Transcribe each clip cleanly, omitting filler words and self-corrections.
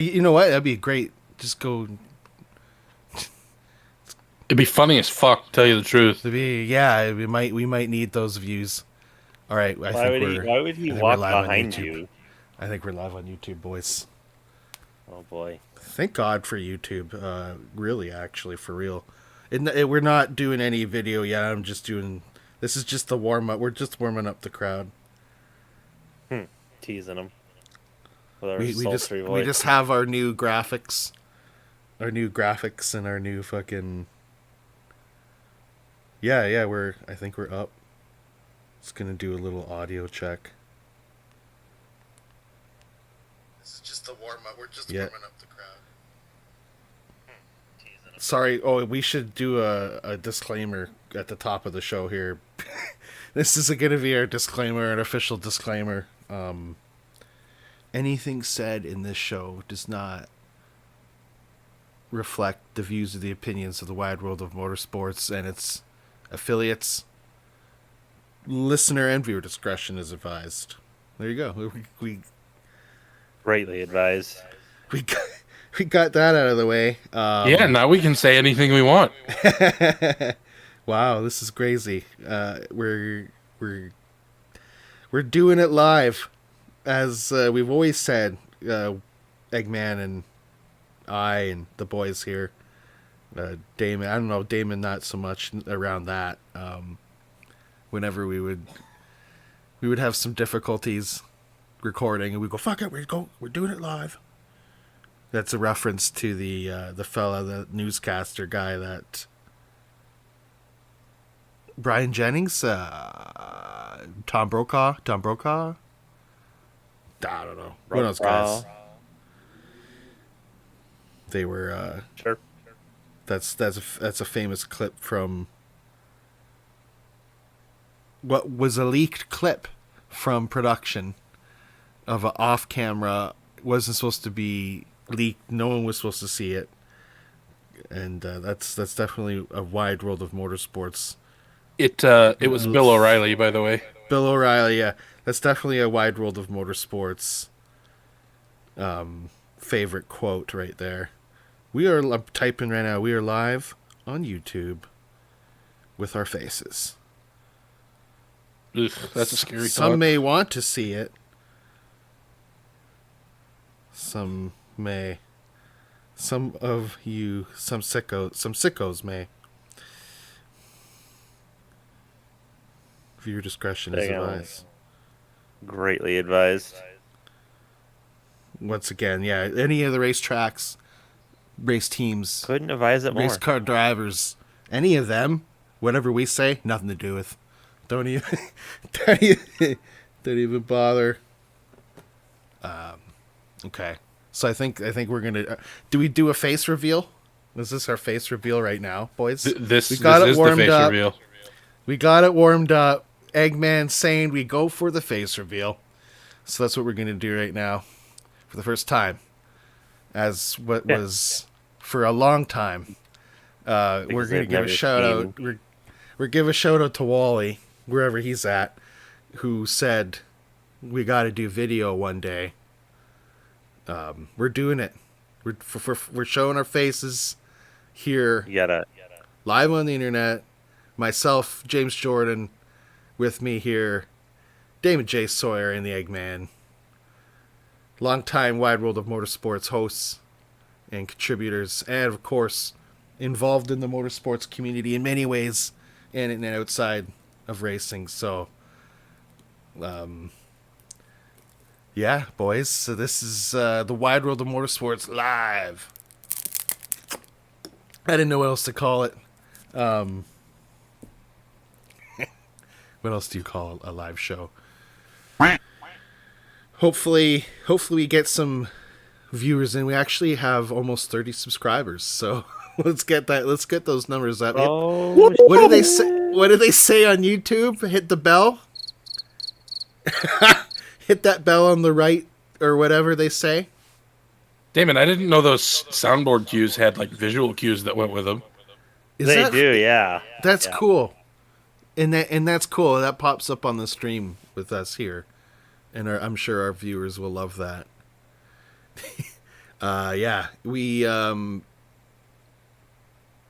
You know what? That'd be great. Just go. It'd be funny as fuck, tell you the truth. Yeah. We might need those views. All right. I Why think would he? we're. Why would he I think we're walk live on behind YouTube. you? I think we're live on YouTube, boys. Oh boy. Thank God for YouTube. Really, actually, for real. We're not doing any video yet. I'm just doing. This is just the warm up. We're just warming up the crowd. Hmm. Teasing him with our We just sultry we voice. just have our new graphics and our new fucking. Yeah. I think we're up. Just gonna do a little audio check. This is just the warm up. We're just warming up the crowd. Sorry. Oh, we should do a disclaimer at the top of the show here. This is going to be our disclaimer, an official disclaimer. Anything said in this show does not reflect the views or the opinions of the wide world of motorsports and its affiliates. Listener and viewer discretion is advised. There you go. Greatly advised. We got, we got that out of the way. Yeah, now we can say anything we want. Wow, this is crazy. We're doing it live, as we've always said. Eggman and I and the boys here. Damon, I don't know, Damon not so much around that. Whenever we would have some difficulties recording, and we go, "Fuck it, we're doing it live." That's a reference to the fella, the newscaster guy that Brian Jennings, Tom Brokaw. I don't know. One of those guys. They were. Sure. That's a famous clip from what was a leaked clip from production of an off-camera. Wasn't supposed to be leaked. No one was supposed to see it, and that's definitely a wide world of motorsports. It was Bill O'Reilly, by the way. Bill O'Reilly, yeah, that's definitely a wide world of motorsports. Favorite quote right there. I'm typing right now. We are live on YouTube with our faces. Ugh, that's a scary Some thought. may want to see it. Some may. Some of you, some sickos may. Viewer discretion is advised. Greatly advised. Once again, yeah, any of the racetracks, race teams, Couldn't advise it more. race car drivers, any of them, whatever we say, nothing to do with. Don't even, don't even bother. Okay, so I think we're gonna. Do we do a face reveal? Is this our face reveal right now, boys? This we got it is the warmed face up. reveal. We got it warmed up. Eggman saying we go for the face reveal. So that's what we're gonna do right now, for the first time, as what was for a long time. We're gonna give a shout out. We're give a shout out to Wally, wherever he's at, who said we got to do video one day. We're doing it. We're showing our faces here You gotta. live on the internet. Myself, James Jordan, with me here, Damon J. Sawyer and the Eggman. Longtime Wide World of Motorsports hosts and contributors, and of course, involved in the motorsports community in many ways, and outside of racing. So, yeah, boys. So this is the Wide World of Motorsports live. I didn't know what else to call it. What else do you call a live show? Hopefully we get some viewers in. We actually have almost 30 subscribers, so let's get those numbers up. Oh, What do they say? What do they say on YouTube? Hit the bell. Hit that bell on the right, or whatever they say. Damon, I didn't know those soundboard cues had like visual cues that went with them. they do, yeah. That's Yeah. cool. And that's cool. That pops up on the stream with us here, and I'm sure our viewers will love that. Yeah, we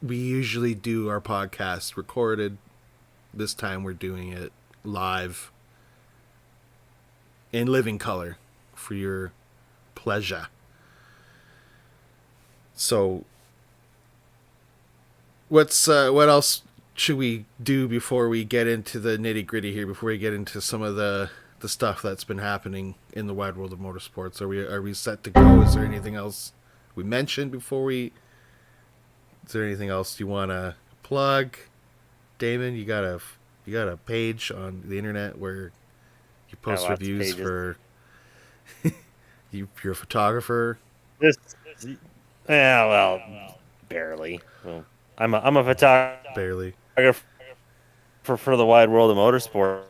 usually do our podcast recorded. This time we're doing it live in living color for your pleasure. So, what else should we do before we get into the nitty gritty here? Before we get into some of the stuff that's been happening in the wide world of motorsports, are we set to go? Is there anything else we mentioned before we? Is there anything else you want to plug, Damon? You got a page on the internet where you post Got lots of reviews pages. for. You're a photographer. This, yeah, well, barely. Well, I'm a photographer Barely. for the wide world of motorsport,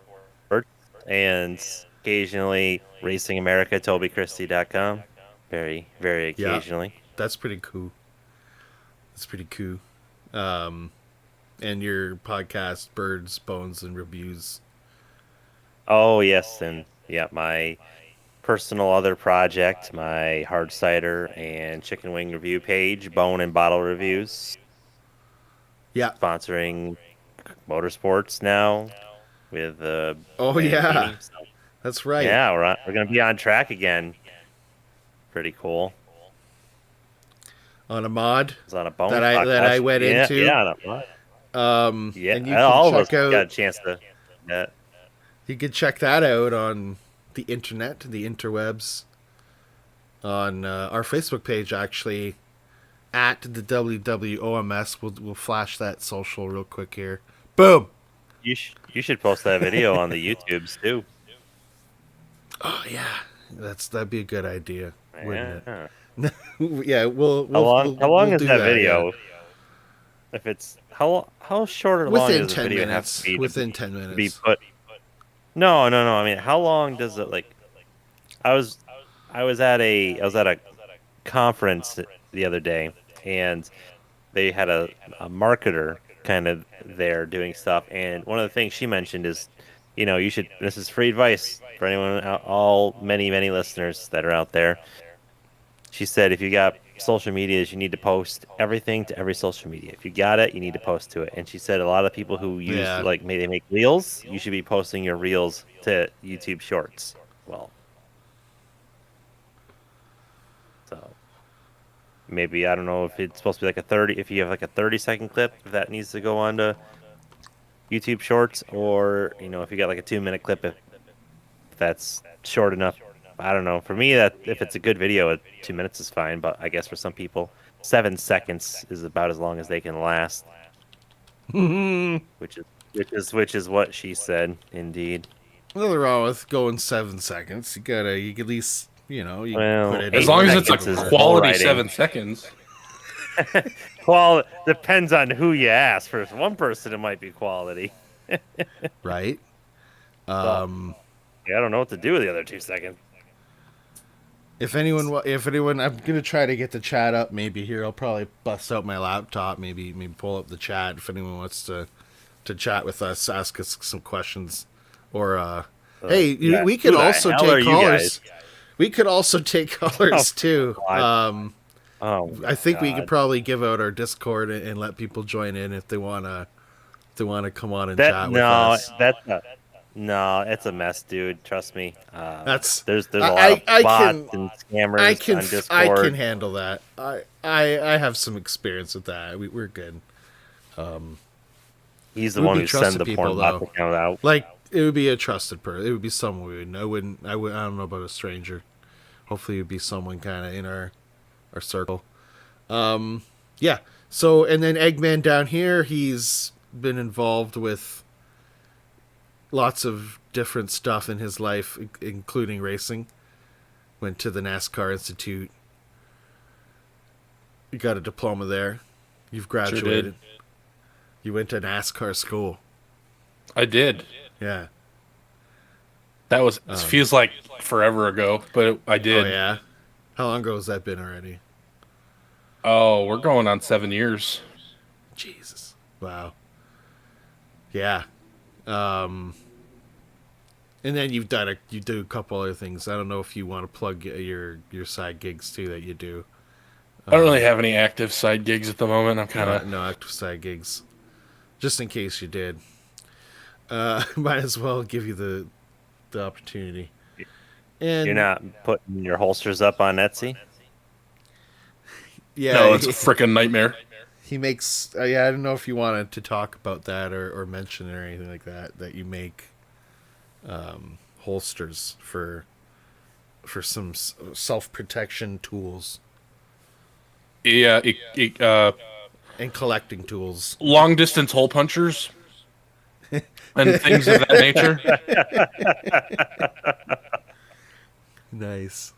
and occasionally Racing America, TobyChristie.com. Very, very Yeah. occasionally. That's pretty cool. That's pretty cool. And your podcast, Birds, Bones, and Reviews. Oh yes, and yeah, my personal other project, my hard cider and chicken wing review page, Bone and Bottle Reviews, Yeah. sponsoring Motorsports now with Oh yeah, that's right. yeah, we're gonna be on track again. Pretty cool. On a mod It's on a bone that I went yeah, into. yeah, on a mod. Yeah, And you all can of us check out. got a chance to. Yeah. You can check that out on the internet, the interwebs, on our Facebook page actually, at the WWOMS. We'll flash that social real quick here. Boom. You should post that video on the YouTubes too. Oh yeah, that'd be a good idea, wouldn't Yeah. it? Yeah, we'll. How long we'll is do that video? yeah. If it's how short or long Within does the 10 video have minutes. to be Within 10 to be minutes. put? No. I mean, how long does it like? I was at a conference the other day, and they had a marketer kind of there doing stuff, and one of the things she mentioned is, you should. This is free advice for anyone, all many listeners that are out there. She said, if you got social medias, you need to post everything to every social media. If you got it, you need to post to it. And she said a lot of people who use Yeah. they make reels, you should be posting your reels to YouTube Shorts. Well, so maybe I don't know if it's supposed to be like a 30. If you have like a 30-second clip, if that needs to go on to YouTube Shorts, or if you got like a 2-minute clip, if that's short enough. I don't know. For me, that if it's a good video, 2 minutes is fine. But I guess for some people, 7 seconds is about as long as they can last. which is what she said. Indeed. Nothing wrong with going 7 seconds. You can at least you Well, put it As Eight long as seconds it's is a bull quality riding. 7 seconds. Well, depends on who you ask. For one person, it might be quality. right. Yeah, I don't know what to do with the other 2 seconds. If anyone, I'm gonna try to get the chat up. Maybe here, I'll probably bust out my laptop. Maybe pull up the chat if anyone wants to chat with us, ask us some questions, or hey, yeah. we could Who the also hell are take you callers. guys? We could also take callers too. God. Oh, I think we God. could probably give out our Discord and let people join in if they wanna come on and That chat with no, us. that's not. No, it's a mess, dude. Trust me. There's a lot of I bots can- and scammers I can on Discord. I can handle that. I have some experience with that. We're good. He's the Would one be who sends trusted the people, porn bot though. account out. Like it would be a trusted person. It would be someone we would know. I don't know about a stranger. Hopefully, it would be someone kind of in our circle. Yeah. So and then Eggman down here, he's been involved with lots of different stuff in his life, including racing. Went to the NASCAR Institute. You got a diploma there. You've graduated. You went to NASCAR school. I did. Yeah. That was feels like forever ago, but I did. Oh yeah. How long ago has that been already? Oh, we're going on 7 years. Jesus. Wow. Yeah. And then you do a couple other things. I don't know if you want to plug your side gigs too that you do. I don't really have any active side gigs at the moment. I'm kind of No active side gigs. Just in case you did. Might as well give you the opportunity. And You're not putting your holsters up on Etsy? yeah, no, it's a freaking nightmare. he makes. Yeah, I don't know if you wanted to talk about that or mention it or anything like that. That you make holsters for some self protection tools Yeah, and collecting tools. long distance hole punchers and things of that nature. Nice.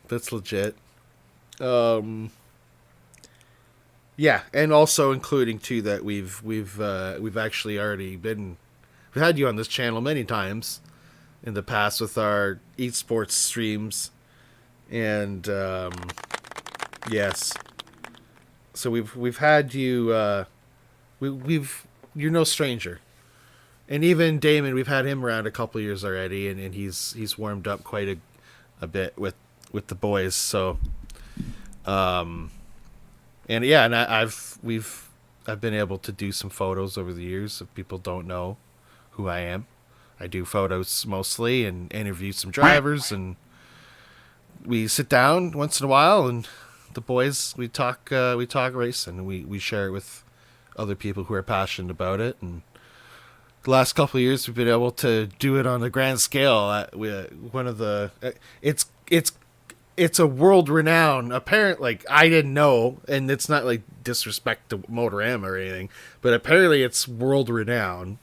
That's legit. Yeah, and also including too that we've actually already we've had you on this channel many times in the past with our esports streams, and yes, so we've had you. We've you're no stranger, and even Damon, we've had him around a couple years already, and he's warmed up quite a bit with the boys. So, and yeah, and I've been able to do some photos over the years. If people don't know who I am, I do photos mostly and interview some drivers, and we sit down once in a while, and the boys we talk racing, and we share it with other people who are passionate about it. And the last couple of years, we've been able to do it on a grand scale. One of the it's a world renowned. Apparently, like I didn't know, and it's not like disrespect to Motorama or anything, but apparently it's world renowned.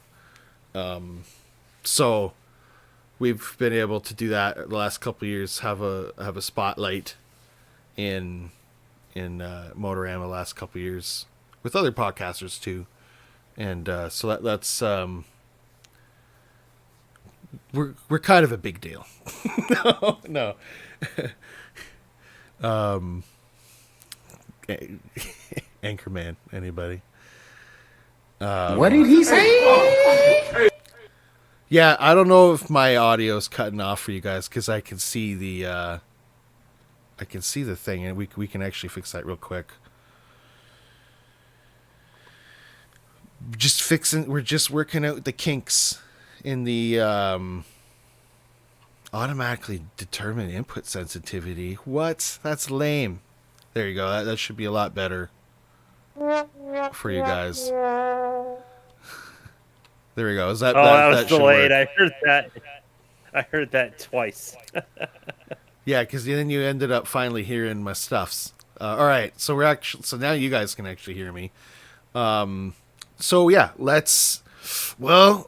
So we've been able to do that the last couple of years. Have a spotlight in Motorama the last couple of years with other podcasters too, and so that's we're kind of a big deal. No. Anchorman, anybody? What did he say? Yeah, I don't know if my audio's cutting off for you guys because I can see the thing, and we can actually fix that real quick. We're just working out the kinks in the automatically determine input sensitivity. What? That's lame. There you go. That should be a lot better for you guys. There we go. Is that? Oh, that was should delayed. work. I heard that twice. Yeah, because then you ended up finally hearing my stuffs. All right, so now you guys can actually hear me. So yeah,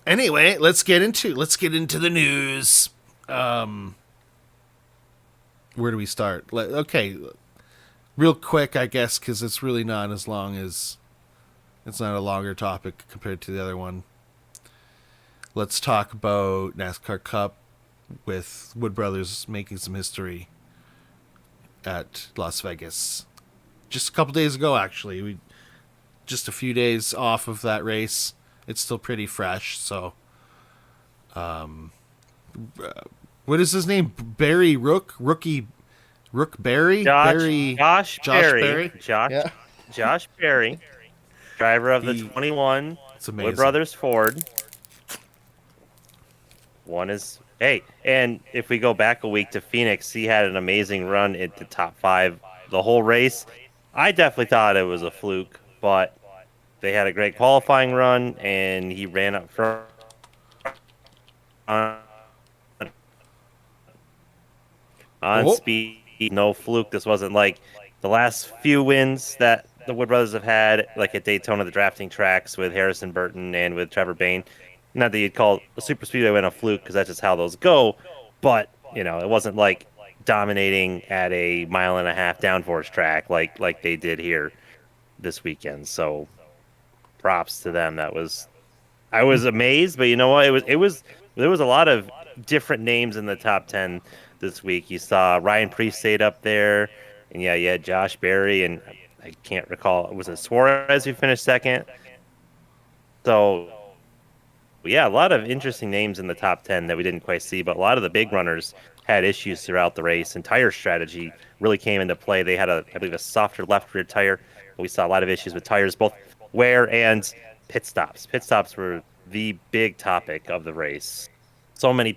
anyway, let's get into the news. Where do we start? Okay, real quick, I guess, because it's really not as long as it's not a longer topic compared to the other one. Let's talk about NASCAR Cup with Wood Brothers making some history at Las Vegas. Just a couple days ago, actually. Just a few days off of that race. It's still pretty fresh, so what is his name? Barry Rook Barry? Josh Berry? Josh Berry, driver of the 21 It's amazing. Wood Brothers Ford. And if we go back a week to Phoenix, he had an amazing run at the top 5 the whole race. I definitely thought it was a fluke, but they had a great qualifying run, and he ran up front. On speed, no fluke. This wasn't like the last few wins that the Wood Brothers have had, like at Daytona, the drafting tracks with Harrison Burton and with Trevor Bayne. Not that you'd call a super speedway win a fluke, because that's just how those go. But it wasn't like dominating at a 1.5 mile downforce track like they did here this weekend. So props to them. I was amazed, but you know what? There was a lot of different names in the top 10 this week. You saw Ryan Preece stayed up there, and yeah, you had Josh Berry, and I can't recall, was it Suarez who finished second? So yeah, a lot of interesting names in the top 10 that we didn't quite see, but a lot of the big runners had issues throughout the race, and tire strategy really came into play. They had I believe, a softer left rear tire, but we saw a lot of issues with tires, both wear and pit stops. Pit stops were the big topic of the race. So many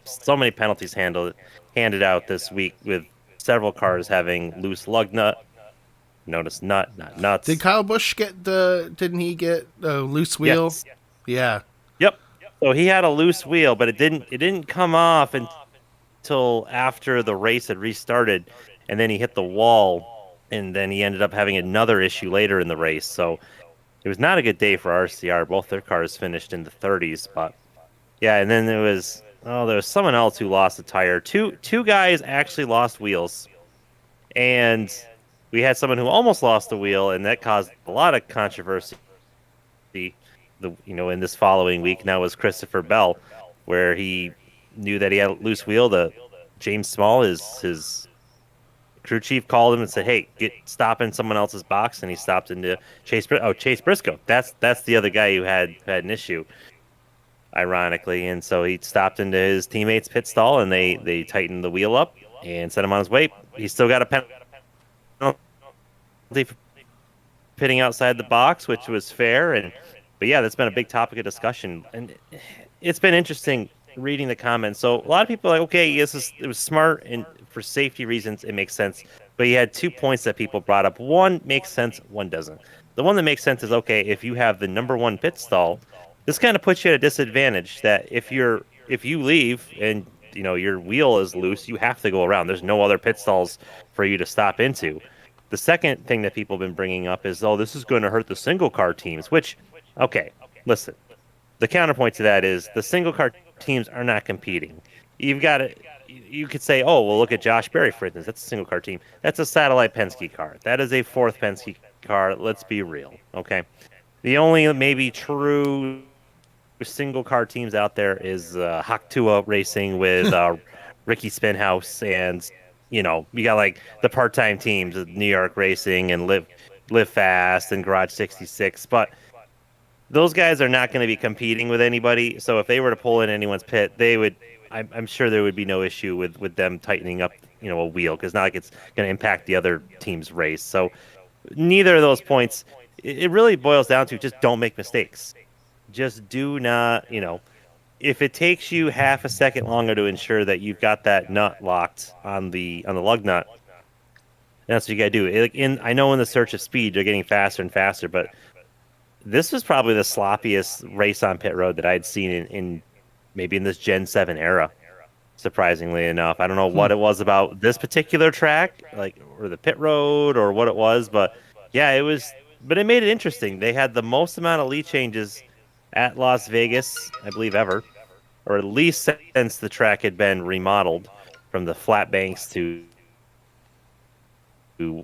penalties handed out this week, with several cars having loose lug nut. Notice nut, not nuts. Did Kyle Busch didn't he get a loose wheel? Yes. Yeah. Yep. So he had a loose wheel, but it didn't come off until after the race had restarted, and then he hit the wall, and then he ended up having another issue later in the race. So it was not a good day for RCR. Both their cars finished in the 30s, but yeah, and then there was someone else who lost a tire. Two guys actually lost wheels, and we had someone who almost lost a wheel, and that caused a lot of controversy. In this following week, now was Christopher Bell, where he knew that he had a loose wheel. James Small, his crew chief, called him and said, "Hey, stop in someone else's box," and he stopped into Chase Briscoe. That's the other guy who had an issue, ironically, and so he stopped into his teammate's pit stall, and they tightened the wheel up and sent him on his way. He still got a penalty for pitting outside the box, which was fair. But yeah, that's been a big topic of discussion, and it's been interesting reading the comments. So a lot of people are like, okay, it was smart, and for safety reasons, it makes sense. But you had 2 points that people brought up. One makes sense, one doesn't. The one that makes sense is, okay, if you have the number one pit stall, this kind of puts you at a disadvantage. That if you leave and your wheel is loose, you have to go around. There's no other pit stalls for you to stop into. The second thing that people have been bringing up is, this is going to hurt the single car teams, which, okay, listen. The counterpoint to that is the single car teams are not competing. You could say, oh, well, look at Josh Berry, for instance. That's a single car team. That's a satellite Penske car. That is a fourth Penske car. Let's be real, okay? The only maybe true single car teams out there is Haktua Racing with Ricky Spinhouse, and you got like the part-time teams of New York Racing and Live Fast and Garage 66, but those guys are not going to be competing with anybody. So if they were to pull in anyone's pit, they would. I'm sure there would be no issue with them tightening up, a wheel, because not like it's going to impact the other team's race. So neither of those points. It really boils down to just don't make mistakes. Just do not, if it takes you half a second longer to ensure that you've got that nut locked on the lug nut, that's what you got to do. I know in the search of speed, they're getting faster and faster, but this was probably the sloppiest race on pit road that I'd seen in maybe in this Gen 7 era, surprisingly enough. I don't know what it was about this particular track, or the pit road, or what it was, but yeah, it was. But it made it interesting. They had the most amount of lead changes at Las Vegas, I believe, ever, or at least since the track had been remodeled from the flat banks to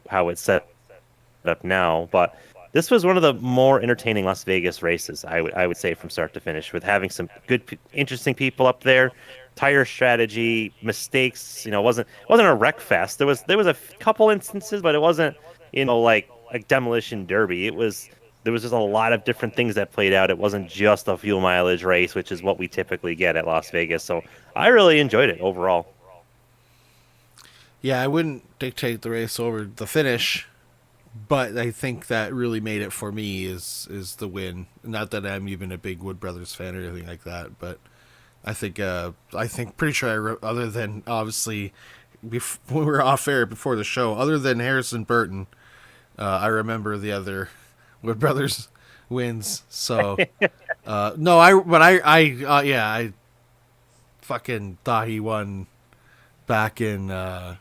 how it's set up now. But this was one of the more entertaining Las Vegas races, I would say, from start to finish, with having some good, interesting people up there. Tire strategy, mistakes. It wasn't a wreck fest. There was a couple instances, but it wasn't like a demolition derby. There was just a lot of different things that played out. It wasn't just a fuel mileage race, which is what we typically get at Las Vegas. So I really enjoyed it overall. Yeah, I wouldn't dictate the race over the finish, but I think that really made it for me is the win. Not that I'm even a big Wood Brothers fan or anything like that, but I think pretty sure other than obviously when we were off air before the show, other than Harrison Burton, I remember the other Wood Brothers wins. So no, I fucking thought he won back during the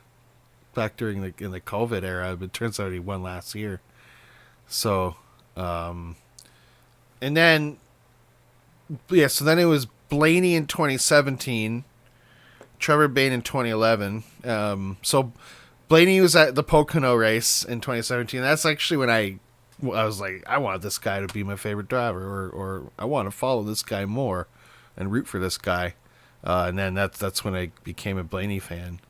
COVID era, but it turns out he won last year. So and then so then it was Blaney in 2017, Trevor Bayne in 2011. So Blaney was at the Pocono race in 2017. That's actually when I was like, I want this guy to be my favorite driver, or I want to follow this guy more and root for this guy. And then that's when I became a Blaney fan.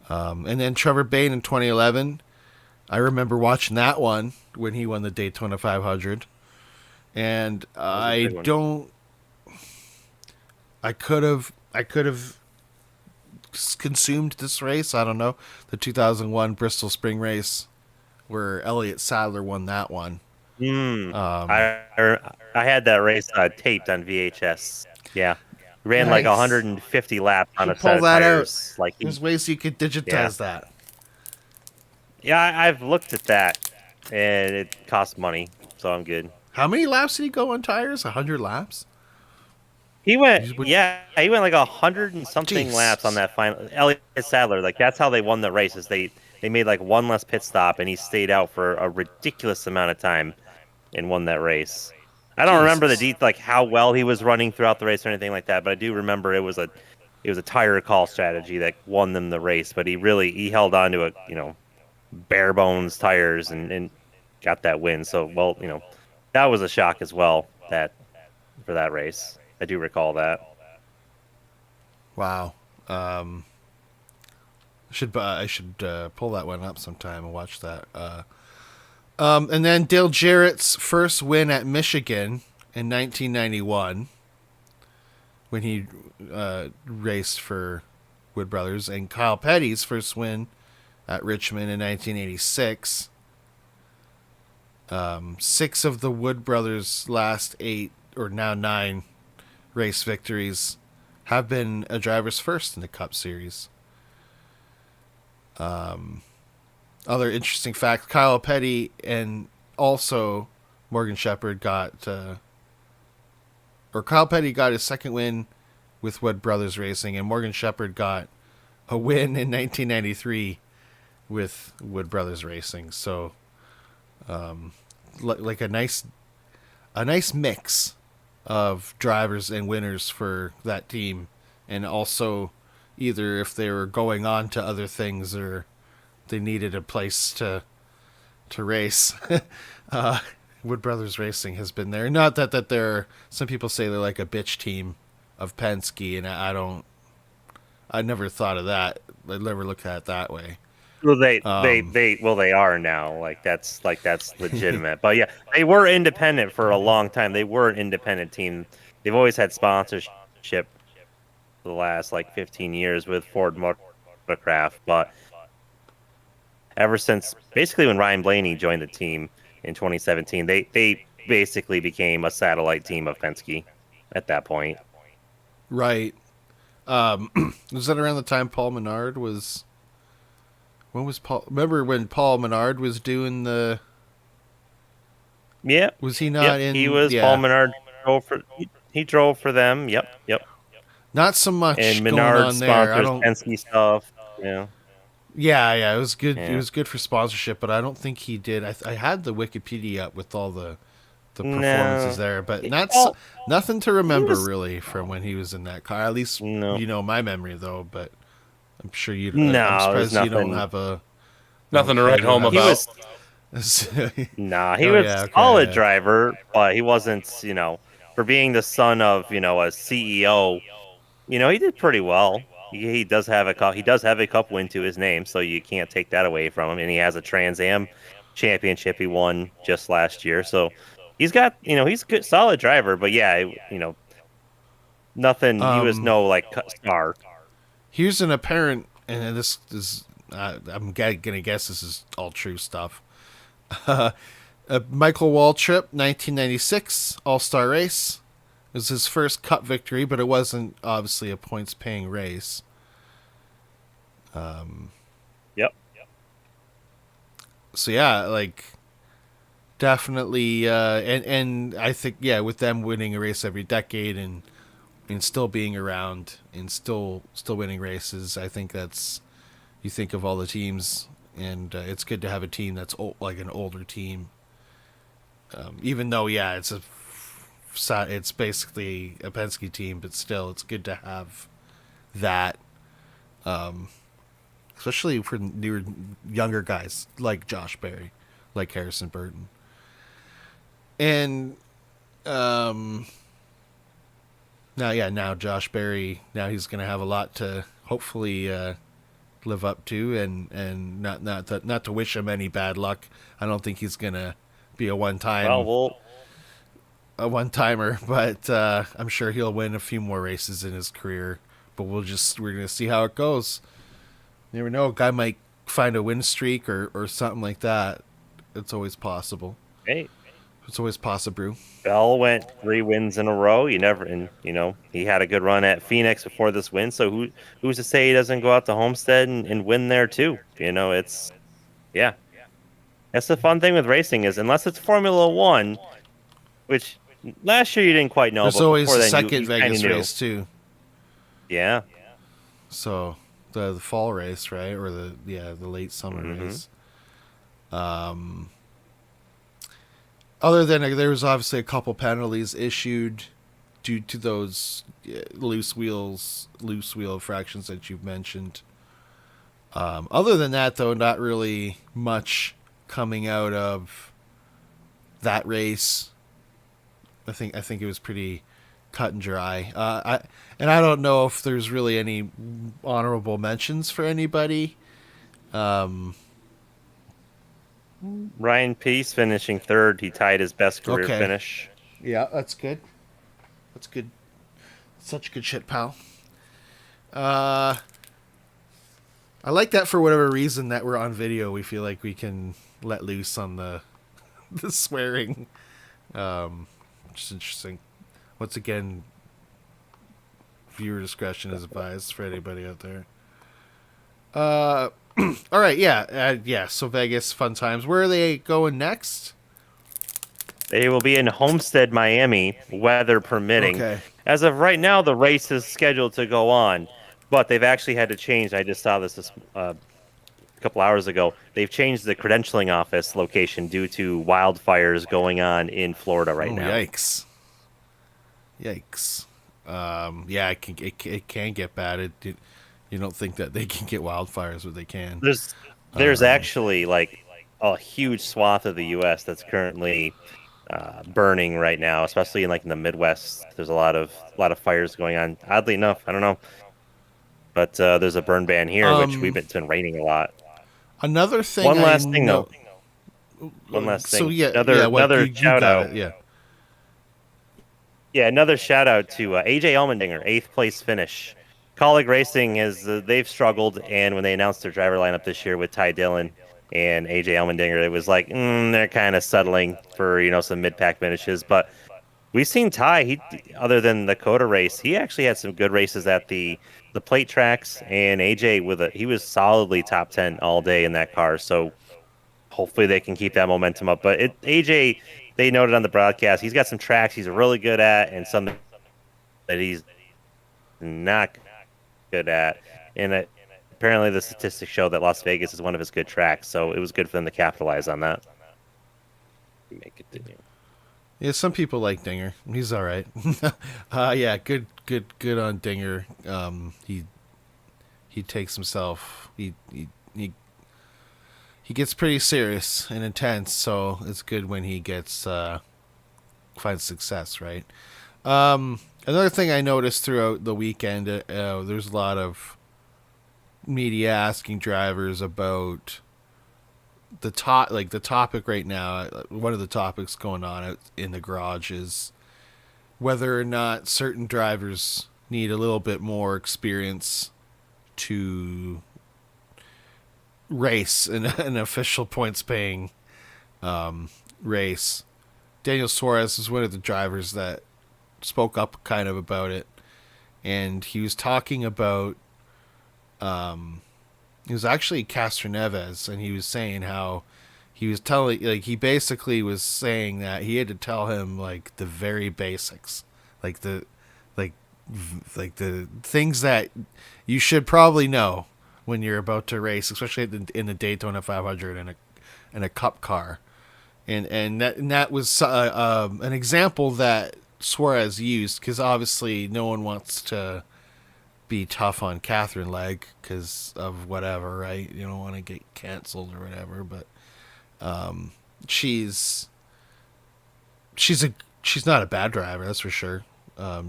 And then Trevor Bayne in 2011, I remember watching that one when he won the Daytona 500. And I could have consumed this race. I don't know. The 2001 Bristol Spring Race, where Elliott Sadler won that one. I had that race taped on VHS. Yeah, ran like Nice. 150 laps on You a set pull of that tires. out. Like, There's ways you could digitize that. yeah, I've looked at that, and it costs money, so I'm good. How many laps did he go on tires? 100 laps? He went, You would- he went like 100 and something laps on Jesus. that final. Elliott Sadler, like that's how they won the races. They made like one less pit stop, and he stayed out for a ridiculous amount of time and won that race. I don't remember the Jesus. like how well he was running throughout the race or anything like that, but I do remember it was a tire call strategy that won them the race. But he held on to bare bones tires and got that win. So that was a shock as well for that race. I do recall that. Wow. I should pull that one up sometime and watch that. And then Dale Jarrett's first win at Michigan in 1991, when he raced for Wood Brothers, and Kyle Petty's first win at Richmond in 1986. 6 of the Wood Brothers' last 8, or now 9, race victories have been a driver's first in the Cup Series. Other interesting fact: Kyle Petty and also Morgan Shepherd Kyle Petty got his second win with Wood Brothers Racing, and Morgan Shepherd got a win in 1993 with Wood Brothers Racing. So, like a nice mix of drivers and winners for that team, and also either if they were going on to other things or they needed a place to race. Wood Brothers Racing has been there. Not that they're, some people say they're like a bitch team of Penske, and I never thought of that. I never looked at it that way. Well, they are now. Like that's legitimate. But yeah, they were independent for a long time. They were an independent team. They've always had sponsorship for the last 15 years with Ford Motorcraft. But ever since basically when Ryan Blaney joined the team in 2017, they basically became a satellite team of Penske at that point. Right. Was that around the time Paul Menard was? When was Paul? Remember when Paul Menard was doing the? Yeah. Was he not in? He was. Yeah. Paul Menard he drove for them. Yep. Not so much And going Menard on there. I sponsors don't. Penske stuff. Yeah. Yeah, it was good. Yeah. It was good for sponsorship, but I don't think he did. I had the Wikipedia up with all the performances there, but nothing to remember really from when he was in that car. At least my memory though. But I'm sure you. I'm surprised you don't have nothing to write home about. He was a solid driver, but he wasn't. For being the son of a CEO, he did pretty well. He does have a cup win to his name, so you can't take that away from him. And he has a Trans Am championship he won just last year, so he's got he's a good solid driver. But yeah, nothing. He was no star. Here's an apparent, and this is I'm gonna guess this is all true stuff. Michael Waltrip, 1996 All-Star race. It was his first Cup victory, but it wasn't obviously a points-paying race. Yep. So yeah, definitely, and I think with them winning a race every decade and still being around and still winning races, I think that's, you think of all the teams, and it's good to have a team that's an older team. Even though it's basically a Penske team, but still it's good to have that, especially for younger guys like Josh Berry, like Harrison Burton. And now Josh Berry, now he's going to have a lot to hopefully live up to, and not to wish him any bad luck. I don't think he's going to be a one-timer, but I'm sure he'll win a few more races in his career but we're gonna see how it goes. You never know, a guy might find a win streak or something like that. It's always possible. Hey, It's always possible. Bell went 3 wins in a row. He had a good run at Phoenix before this win. So who's to say he doesn't go out to Homestead and win there too? Yeah. That's the fun thing with racing is unless it's Formula One, which last year you didn't quite know. There's but always before a then, second you Vegas kinda knew. race too. Yeah. So the fall race, right, or the late summer race. Other than there was obviously a couple penalties issued due to those loose wheel fractions that you've mentioned. Other than that, though, not really much coming out of that race. I think it was pretty cut and dry. I don't know if there's really any honorable mentions for anybody. Ryan Peace finishing third. He tied his best career finish. Yeah, that's good. That's good. Such good shit, pal. I like that for whatever reason that we're on video. We feel like we can let loose on the swearing. Just interesting. Once again, viewer discretion is advised for anybody out there. All right, yeah. So Vegas, fun times. Where are they going next? They will be in Homestead, Miami, weather permitting. Okay. As of right now, the race is scheduled to go on, but they've actually had to change. I just saw this a couple hours ago. They've changed the credentialing office location due to wildfires going on in Florida right now. Yikes! Yeah, it can get bad. You don't think that they can get wildfires, but they can. There's actually like a huge swath of the U.S. that's currently burning right now, especially in the Midwest. There's a lot of fires going on. Oddly enough, I don't know, but there's a burn ban here, which it's been raining a lot. Another thing. One last thing. So another shout out. Yeah. Yeah, another shout out to AJ Allmendinger, 8th place finish. Colleague Racing they've struggled, and when they announced their driver lineup this year with Ty Dillon and AJ Allmendinger, it was like they're kind of settling for some mid-pack finishes. But we've seen Ty. Other than the Coda race, he actually had some good races at the plate tracks, and AJ he was solidly top 10 all day in that car. So hopefully they can keep that momentum up. But AJ, they noted on the broadcast, he's got some tracks he's really good at, and some that he's not good at, and apparently the statistics show that Las Vegas is one of his good tracks, so it was good for them to capitalize on that. Yeah, some people like Dinger. He's all right. Yeah, good on Dinger. He takes himself. He gets pretty serious and intense, so it's good when he gets finds success, right? Another thing I noticed throughout the weekend, there's a lot of media asking drivers about the topic right now. One of the topics going on out in the garage is whether or not certain drivers need a little bit more experience to race in an official points paying race. Daniel Suarez is one of the drivers that spoke up kind of about it, and he was talking about it was actually Castroneves, and he was saying how he was he basically was saying that he had to tell him the very basics, the things that you should probably know when you're about to race, especially in the Daytona 500 in a cup car, and that was an example that Suarez used, because obviously no one wants to be tough on Catherine Legg because of whatever, right? You don't want to get canceled or whatever, but she's not a bad driver, that's for sure.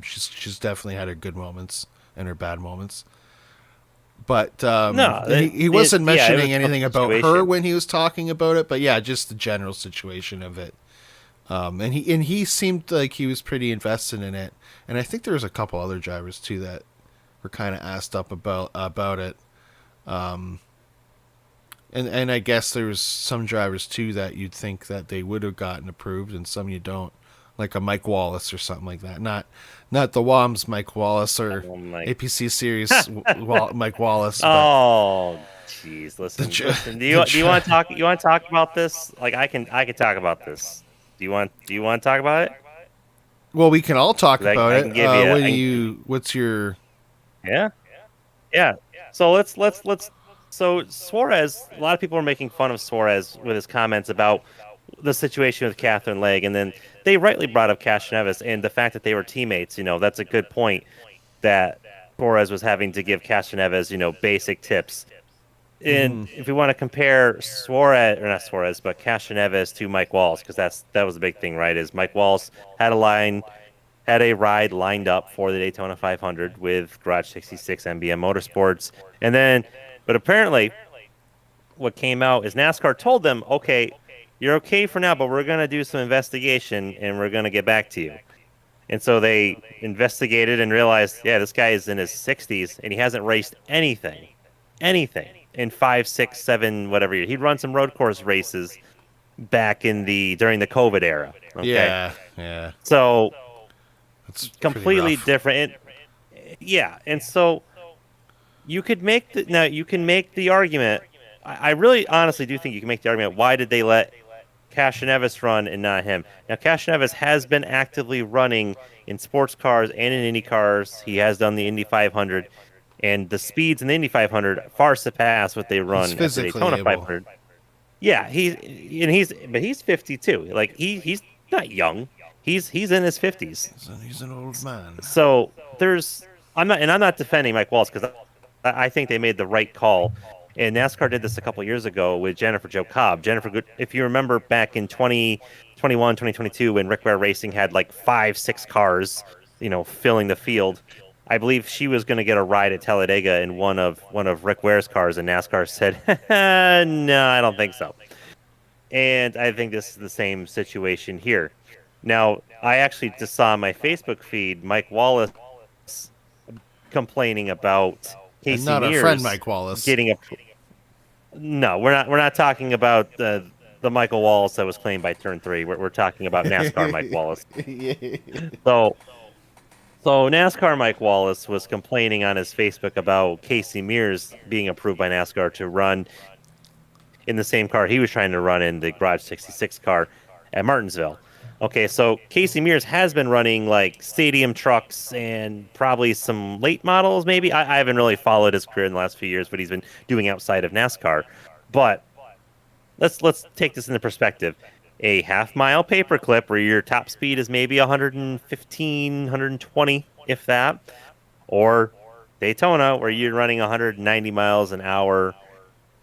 She's definitely had her good moments and her bad moments, but he wasn't mentioning anything about her when he was talking about it, but yeah, just the general situation of it. And he seemed like he was pretty invested in it, and I think there was a couple other drivers too that were kind of asked up about it. And I guess there's some drivers too that you'd think that they would have gotten approved, and some you don't, like a Mike Wallace or something like that. Not the WOM's Mike Wallace or Oh my. APC Series Mike Wallace. But Oh, jeez. Listen, dri- listen. Do the you want to talk? You want to talk about this? Like I can talk about this. Do you want to talk about it? well, we can all talk 'Cause I about can it. give you- What's your? Yeah. Yeah. So let's. So Suarez, a lot of people are making fun of Suarez with his comments about the situation with Catherine Legge, and then they rightly brought up Castroneves and the fact that they were teammates. You know, that's a good point that Suarez was having to give Castroneves, basic tips. And if we want to compare Suarez, or not Suarez, but Castroneves to Mike Wallace, because that was the big thing, right? Is Mike Wallace had a ride lined up for the Daytona 500 with Garage 66 MBM Motorsports, and then, but apparently, what came out is NASCAR told them, okay, you're okay for now, but we're going to do some investigation and we're going to get back to you. And so they investigated and realized, yeah, this guy is in his 60s and he hasn't raced anything in 5, 6, 7, whatever year. He'd run some road course races back during the COVID era. Okay? Yeah. So That's completely rough. different. And so you can make the argument. I really honestly do think you can make the argument. Why did they let Castroneves run and not him? Now Castroneves has been actively running in sports cars and in Indy cars. He has done the Indy 500, and the speeds in the Indy 500 far surpass what they run at the Daytona 500. Yeah, he's 52. Like he's not young. He's in his 50s. He's an old man. So I'm not defending Mike Wallace because I think they made the right call. And NASCAR did this a couple years ago with Jennifer Jo Cobb. If you remember back in 2021, 2022, when Rick Ware Racing had like 5, 6 cars, filling the field, I believe she was going to get a ride at Talladega in one of Rick Ware's cars, and NASCAR said, no, I don't think so. And I think this is the same situation here. Now, I actually just saw on my Facebook feed Mike Wallace complaining about Casey Not Mears our friend Mike Wallace. No, we're not talking about the Michael Wallace that was claimed by Turn 3. We're talking about NASCAR Mike Wallace. So NASCAR Mike Wallace was complaining on his Facebook about Casey Mears being approved by NASCAR to run in the same car he was trying to run in, the Garage 66 car at Martinsville. Okay, so Casey Mears has been running like stadium trucks and probably some late models, maybe. I haven't really followed his career in the last few years, what he's been doing outside of NASCAR. But let's take this into perspective. A half-mile paperclip where your top speed is maybe 115, 120, if that, or Daytona where you're running 190 miles an hour,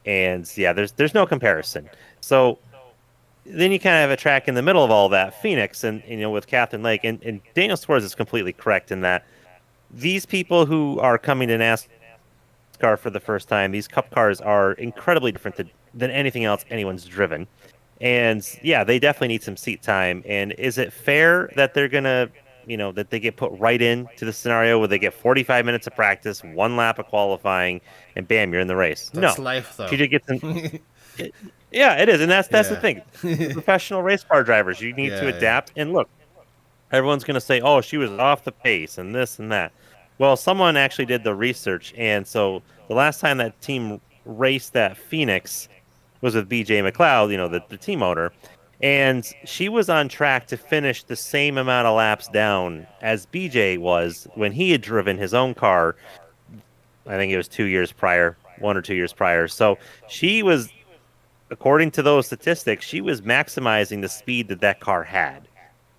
and yeah, there's no comparison. So then you kind of have a track in the middle of all that, Phoenix, and with Catherine Legge, and Daniel Suarez is completely correct in that these people who are coming to NASCAR for the first time, these Cup cars are incredibly different than anything else anyone's driven, and yeah, they definitely need some seat time. And is it fair that they're gonna, that they get put right into the scenario where they get 45 minutes of practice, 1 lap of qualifying, and bam, you're in the race? That's no, life, though. she did get some. Yeah, it is, and that's the thing. Professional race car drivers, you need to adapt. And look, everyone's going to say, "Oh, she was off the pace," and this and that. Well, someone actually did the research, and so the last time that team raced at Phoenix was with B.J. McLeod, the team owner, and she was on track to finish the same amount of laps down as B.J. was when he had driven his own car. I think it was 2 years prior, 1 or 2 years prior. So she was, according to those statistics, she was maximizing the speed that car had.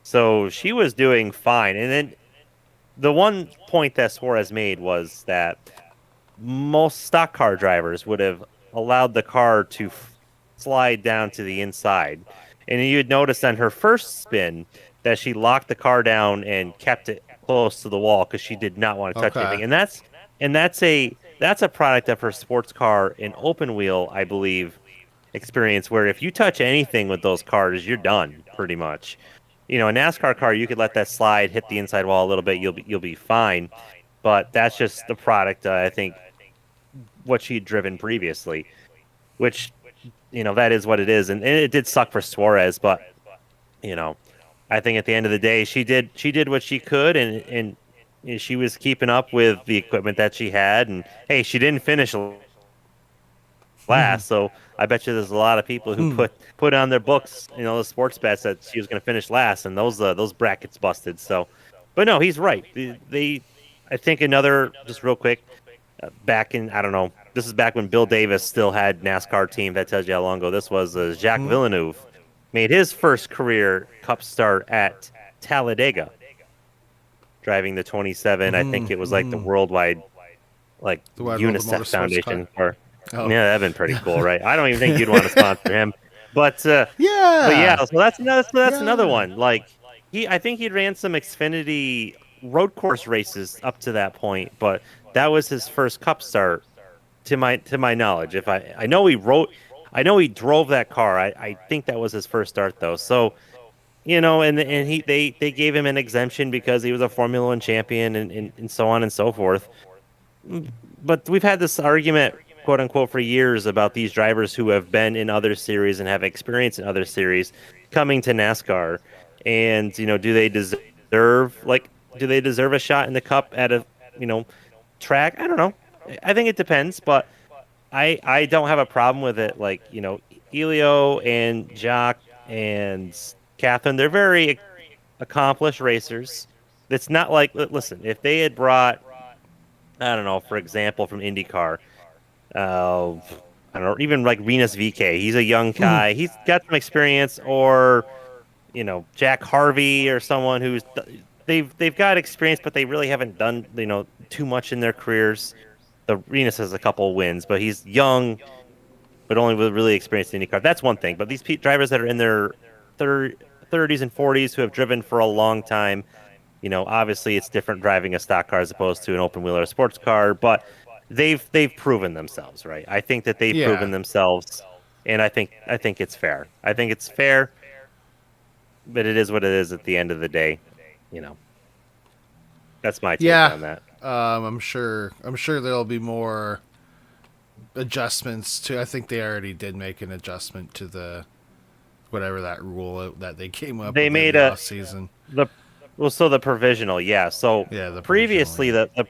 So she was doing fine. And then the one point that Suarez made was that most stock car drivers would have allowed the car to slide down to the inside. And you'd notice on her first spin that she locked the car down and kept it close to the wall because she did not want to touch anything. And that's a product of her sports car and open wheel, I believe, experience, where if you touch anything with those cars, you're done pretty much. A NASCAR car, you could let that slide, hit the inside wall a little bit, you'll be fine. but that's just the product. I think what she'd driven previously, which that is what it is, and it did suck for Suarez, but you know, I think at the end of the day, she did what she could, and she was keeping up with the equipment that she had, and hey, she didn't finish last, so I bet you there's a lot of people who put on their books, the sports bets that she was going to finish last, and those brackets busted. So, but no, he's right. I think another just real quick, back in I don't know, this is back when Bill Davis still had NASCAR team. That tells you how long ago this was. Jacques Villeneuve made his first career Cup start at Talladega, driving the 27. I think it was like the worldwide, like The Wide World of UNICEF Motorsports Foundation. car. Yeah, that'd been pretty cool, right? I don't even think you'd want to sponsor him, but Yeah. so that's another one. Like I think he'd ran some Xfinity road course races up to that point, but that was his first Cup start, to my knowledge. If I know he drove that car. I think that was his first start though. So and they gave him an exemption because he was a Formula One champion and so on and so forth. But we've had this argument, quote unquote, for years about these drivers who have been in other series and have experience in other series coming to NASCAR, and do they deserve a shot in the Cup at a track? I don't know. I think it depends, but I don't have a problem with it. Like Elio and Jacques and Catherine, they're very accomplished racers. It's not like, listen, if they had brought, I don't know, for example, from IndyCar, I don't know, even like Rinus VK. He's a young guy. He's got some experience, or Jack Harvey or someone who's they've got experience, but they really haven't done too much in their careers. The Rinus has a couple wins, but he's young, but only with really experienced IndyCar. That's one thing. But these drivers that are in their 30s and 40s who have driven for a long time, obviously it's different driving a stock car as opposed to an open wheel or a sports car, but they've proven themselves, right? I think that they've proven themselves, and I think it's fair. I think it's fair, but it is what it is at the end of the day. That's my take on that. I'm sure there'll be more adjustments to. I think they already did make an adjustment to the whatever that rule that they came up. They with made in the a off season. So the provisional, yeah. So the previously provisional,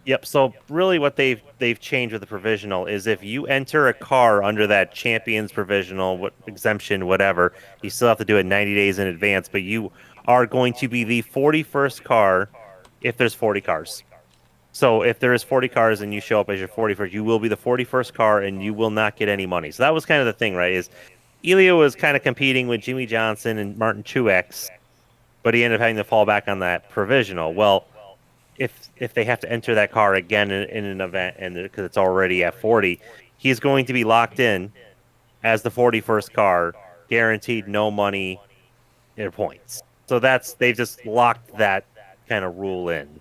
Yep. So really, what they've changed with the provisional is if you enter a car under that champions provisional, exemption, whatever, you still have to do it 90 days in advance. But you are going to be the 41st car if there's 40 cars. So if there is 40 cars and you show up as your 41st, you will be the 41st car and you will not get any money. So that was kind of the thing, right? Is Elio was kind of competing with Jimmy Johnson and Martin Truex, but he ended up having to fall back on that provisional. Well, if they have to enter that car again in an event, and because it's already at 40, he's going to be locked in as the 41st car, guaranteed no money or points. So they've just locked that kind of rule in.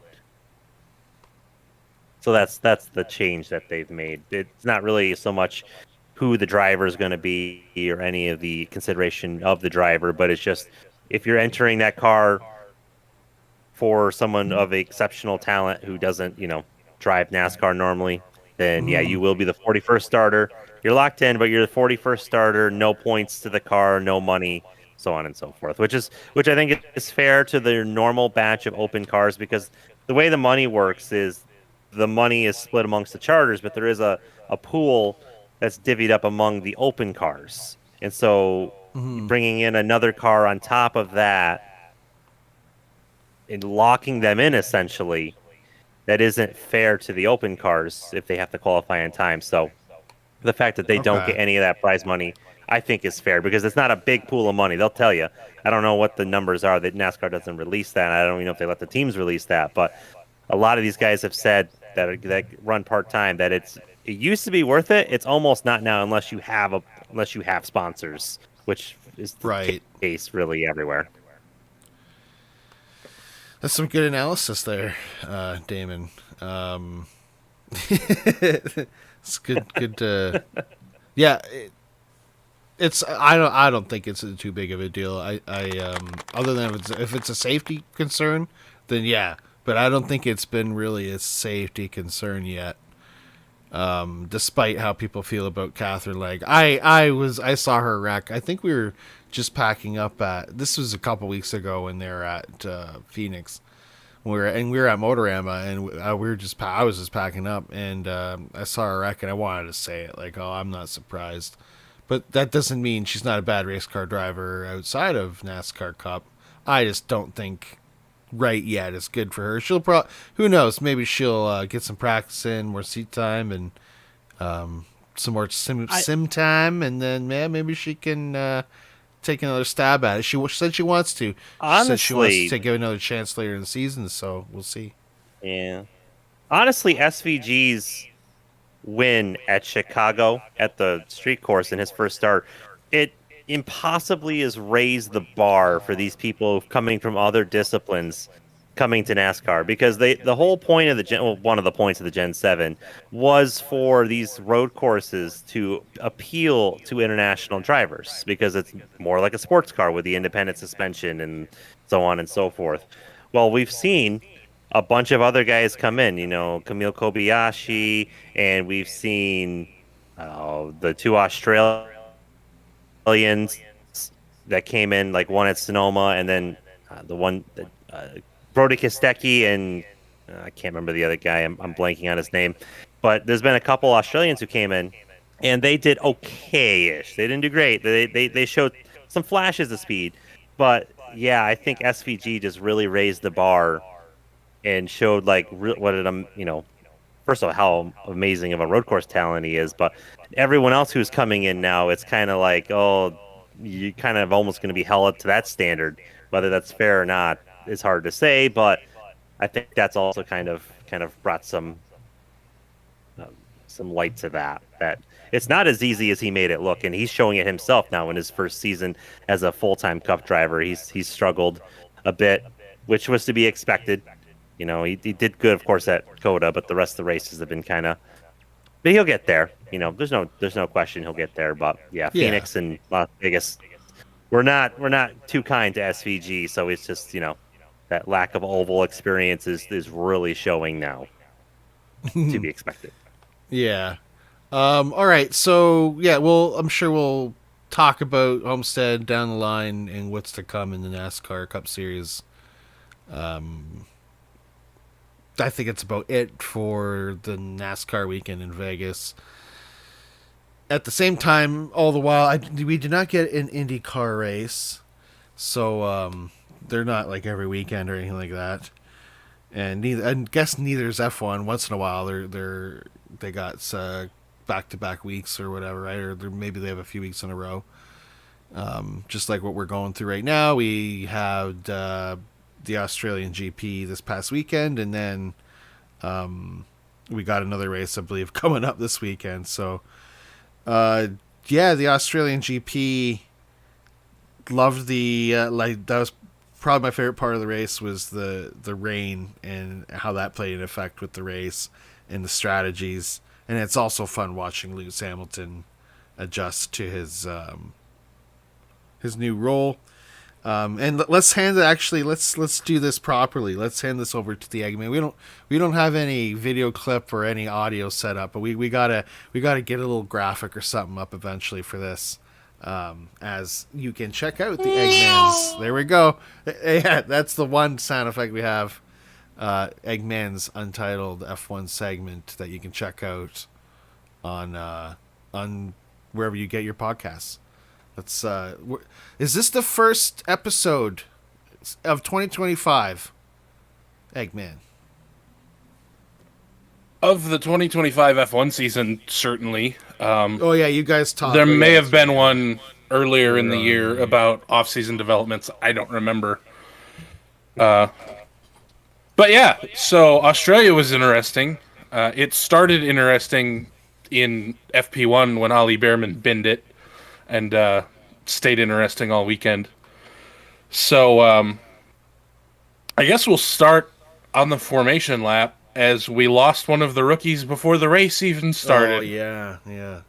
So that's the change that they've made. It's not really so much who the driver is going to be or any of the consideration of the driver, but it's just if you're entering that car for someone of exceptional talent who doesn't, drive NASCAR normally, then yeah, you will be the 41st starter. You're locked in, but you're the 41st starter, no points to the car, no money, so on and so forth, which I think is fair to the normal batch of open cars, because the way the money works is the money is split amongst the charters, but there is a pool that's divvied up among the open cars. And so bringing in another car on top of that and locking them in, essentially, that isn't fair to the open cars if they have to qualify in time. So the fact that they don't get any of that prize money, I think, is fair, because it's not a big pool of money. They'll tell you. I don't know what the numbers are. That NASCAR doesn't release that. I don't even know if they let the teams release that. But a lot of these guys have said that run part-time that it used to be worth it. It's almost not now unless you have sponsors, which is the case really everywhere. That's some good analysis there, Damon. It's good. Yeah, it's. I don't think it's too big of a deal. I other than if it's a safety concern, then yeah, but I don't think it's been really a safety concern yet. Despite how people feel about Catherine Legg, I saw her wreck. I think we were just packing up at. This was a couple weeks ago when they were at Phoenix. We were at Motorama, and we were just. I was just packing up, and I saw her wreck, and I wanted to say it like, "Oh, I'm not surprised," but that doesn't mean she's not a bad race car driver outside of NASCAR Cup. I just don't think right yet is good for her. She'll who knows? Maybe she'll get some practice in, more seat time, and some more sim time, and then maybe she can take another stab at it. She said she wants to. She said she wants to give another chance later in the season, so we'll see. Yeah. Honestly, SVG's win at Chicago at the street course in his first start, it impossibly has raised the bar for these people coming from other disciplines coming to NASCAR, because the whole point of one of the points of the Gen 7 was for these road courses to appeal to international drivers, because it's more like a sports car with the independent suspension and so on and so forth. Well, we've seen a bunch of other guys come in, Camille Kobayashi, and we've seen the two Australians that came in, like one at Sonoma, and then the one that Brody Kostecki, and I can't remember the other guy. I'm blanking on his name. But there's been a couple Australians who came in, and they did okay-ish. They didn't do great. They showed some flashes of speed. But, yeah, I think SVG just really raised the bar and showed, like, first of all, how amazing of a road course talent he is. But everyone else who's coming in now, it's kind of like, oh, you're kind of almost going to be held up to that standard. Whether that's fair or not is hard to say, but I think that's also kind of brought some light to that it's not as easy as he made it look, and he's showing it himself now in his first season as a full-time Cup driver. He's struggled a bit, which was to be expected. He did good, of course, at Coda, but the rest of the races have been kind of. But he'll get there. There's no question he'll get there. But yeah, Phoenix and Las Vegas, we're not too kind to SVG, so it's just that lack of oval experience is really showing now. To be expected. Yeah. All right. So yeah, I'm sure we'll talk about Homestead down the line and what's to come in the NASCAR Cup Series. I think it's about it for the NASCAR weekend in Vegas. At the same time, all the while, we did not get an IndyCar race, so they're not like every weekend or anything like that. And I guess neither is F1. Once in a while, they got back-to-back weeks or whatever, right? Or maybe they have a few weeks in a row. Just like what we're going through right now, we had the Australian GP this past weekend, and then we got another race, I believe, coming up this weekend. So, the Australian GP, loved the that was probably my favorite part of the race, was the rain and how that played an effect with the race and the strategies. And it's also fun watching Lewis Hamilton adjust to his new role. And let's do this properly. Let's hand this over to the Eggman. We don't have any video clip or any audio set up, but we gotta get a little graphic or something up eventually for this. As you can check out the Eggman's. There we go. Yeah, that's the one sound effect we have. Eggman's Untitled F1 segment that you can check out on wherever you get your podcasts. Is this the first episode of 2025? Eggman. Of the 2025 F1 season, certainly. Oh yeah, you guys talked. There may have been one earlier in the year about off-season developments. I don't remember. But yeah, so Australia was interesting. It started interesting in FP1 when Ollie Behrman binned it, and stayed interesting all weekend. So I guess we'll start on the formation lap, as we lost one of the rookies before the race even started. Oh, yeah.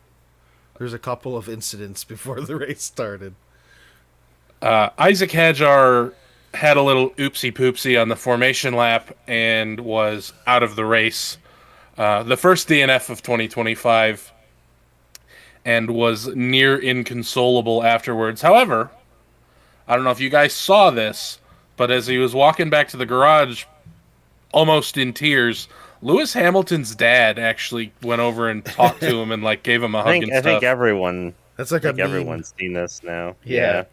There's a couple of incidents before the race started. Isaac Hadjar had a little oopsie poopsie on the formation lap and was out of the race. The first DNF of 2025, and was near inconsolable afterwards. However, I don't know if you guys saw this, but as he was walking back to the garage, almost in tears, Lewis Hamilton's dad actually went over and talked to him and like gave him a hug and I stuff. think everyone. That's like I a think meme. everyone's seen this now. Yeah.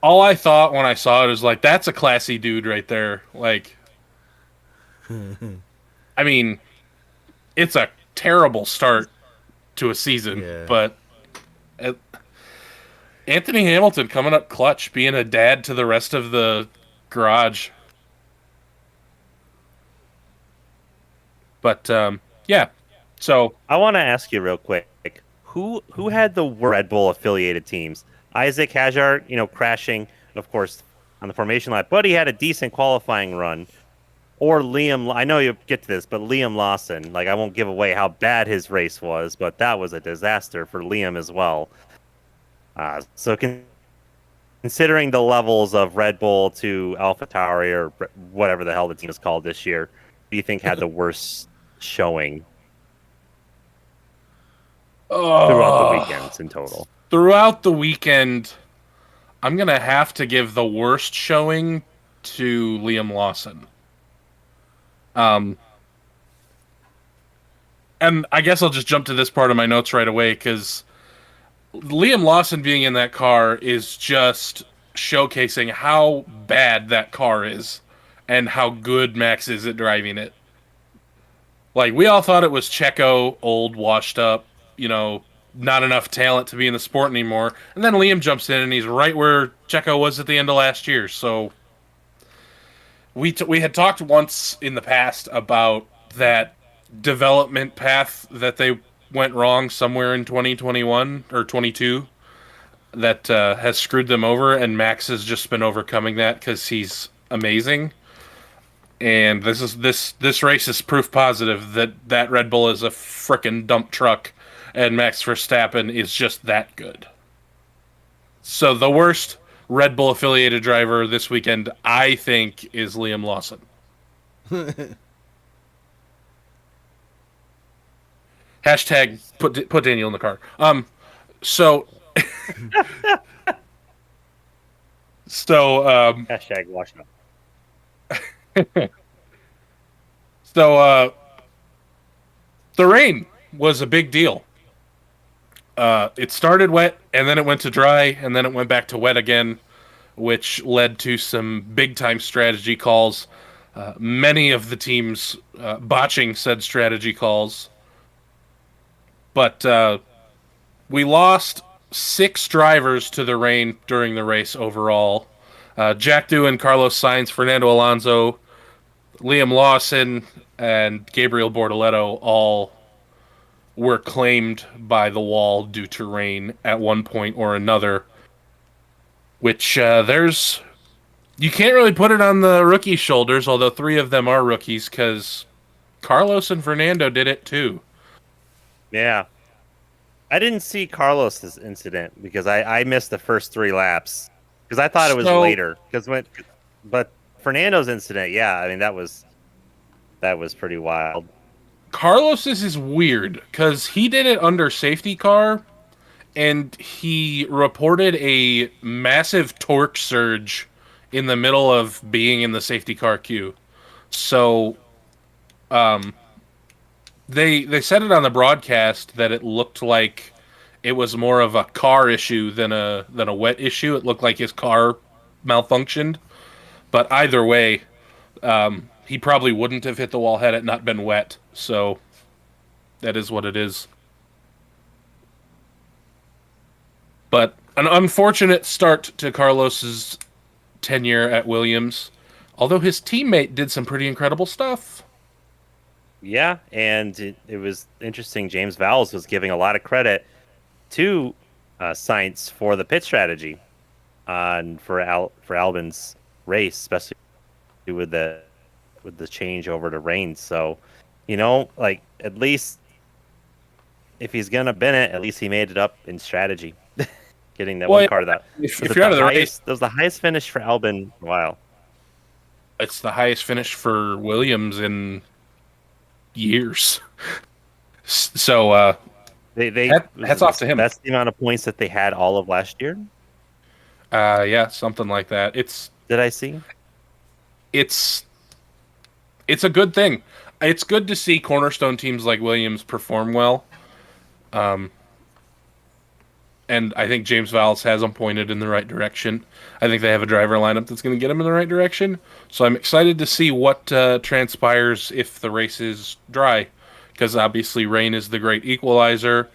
All I thought when I saw it was like, that's a classy dude right there. Like, I mean, it's a terrible start to a season, Yeah. but Anthony Hamilton coming up clutch, being a dad to the rest of the garage. But yeah, so I want to ask you real quick, who had the Red Bull affiliated teams? Isaac Hadjar, crashing, of course, on the formation lap, but he had a decent qualifying run. Or Liam, I know you'll get to this, but Liam Lawson, like I won't give away how bad his race was, but that was a disaster for Liam as well. So considering the levels of Red Bull to AlphaTauri or whatever the hell the team is called this year, do you think had the worst showing throughout the weekends in total? Throughout the weekend, I'm going to have to give the worst showing to Liam Lawson. And I guess I'll just jump to this part of my notes right away, because Liam Lawson being in that car is just showcasing how bad that car is and how good Max is at driving it. Like, we all thought it was Checo, old, washed up, not enough talent to be in the sport anymore. And then Liam jumps in and he's right where Checo was at the end of last year. So we had talked once in the past about that development path that they went wrong somewhere in 2021 or 22 that has screwed them over, and Max has just been overcoming that because he's amazing. And this race is proof positive that Red Bull is a frickin' dump truck, and Max Verstappen is just that good. So the worst Red Bull affiliated driver this weekend, I think, is Liam Lawson. Hashtag put Daniel in the car. So Hashtag wash up. So the rain was a big deal. It started wet, and then it went to dry, and then it went back to wet again, which led to some big-time strategy calls. Many of the teams botching said strategy calls. But we lost 6 drivers to the rain during the race overall. Jack Doohan, Carlos Sainz, Fernando Alonso, Liam Lawson, and Gabriel Bortoleto all were claimed by the wall due to rain at one point or another. Which you can't really put it on the rookie shoulders, although 3 of them are rookies, because Carlos and Fernando did it too. Yeah. I didn't see Carlos's incident because I missed the first 3 laps because I thought it was later. But Fernando's incident, yeah, I mean that was pretty wild. Carlos's is weird because he did it under safety car, and he reported a massive torque surge in the middle of being in the safety car queue. So, They said it on the broadcast that it looked like it was more of a car issue than a wet issue. It looked like his car malfunctioned. But either way, he probably wouldn't have hit the wall had it not been wet. So that is what it is. But an unfortunate start to Carlos's tenure at Williams, although his teammate did some pretty incredible stuff. Yeah, and it was interesting. James Vowles was giving a lot of credit to Sainz for the pit strategy and for Albon's race, especially with the change over to rain. So, at least if he's gonna bin it, at least he made it up in strategy. getting that Well, one yeah, car that if was you're it out of the the race, highest. That was the highest finish for Albin in a while. it's the highest finish for Williams in years. So They was hats it off to him. that's the amount of points that they had all of last year. Yeah, something like that. Did I see? It's it's a good thing. It's good to see cornerstone teams like Williams perform well. And I think James Valls has them pointed in the right direction. I think they have a driver lineup that's going to get them in the right direction. So I'm excited to see what transpires if the race is dry, because obviously rain is the great equalizer.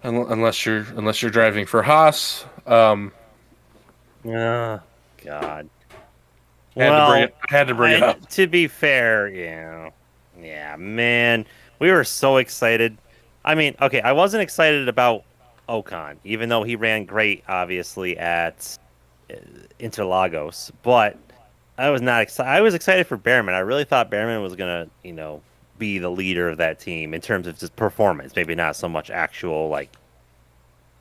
Unless you're driving for Haas, Oh, God. had to bring Well, it. Had to bring it up. to be fair, yeah, man, we were so excited. I mean, okay, I wasn't excited about Ocon, even though he ran great, obviously at uh, Interlagos, but I was not excited. I was excited for Behrman. I really thought Behrman was gonna, be the leader of that team in terms of just performance. Maybe not so much actual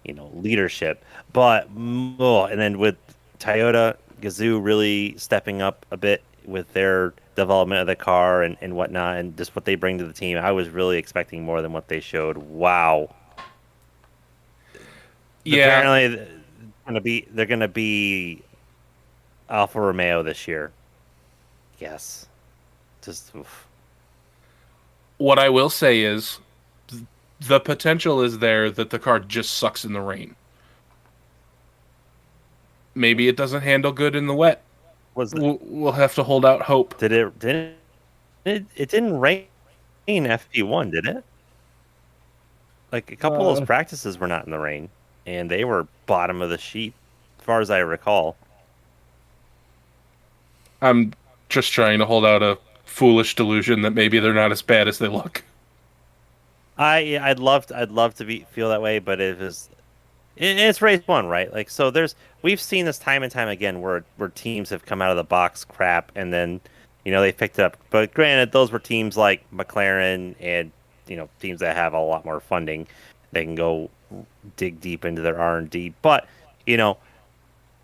leadership. But and then with Toyota Gazoo really stepping up a bit with their development of the car and whatnot, and just what they bring to the team, I was really expecting more than what they showed. Wow. Yeah, Apparently, they're gonna be Alfa Romeo this year. Yes. Just oof. what I will say is the potential is there that the car just sucks in the rain. Maybe it doesn't handle good in the wet. Was it? We'll have to hold out hope. It didn't rain FP1, did it? Like a couple of those practices were not in the rain, and they were bottom of the sheet, as far as I recall. I'm just trying to hold out a foolish delusion that maybe they're not as bad as they look. I'd love to feel that way, but it's race one, right? Like, so we've seen this time and time again where teams have come out of the box crap and then they picked it up. But granted, those were teams like McLaren and teams that have a lot more funding. They can go dig deep into their R&D. But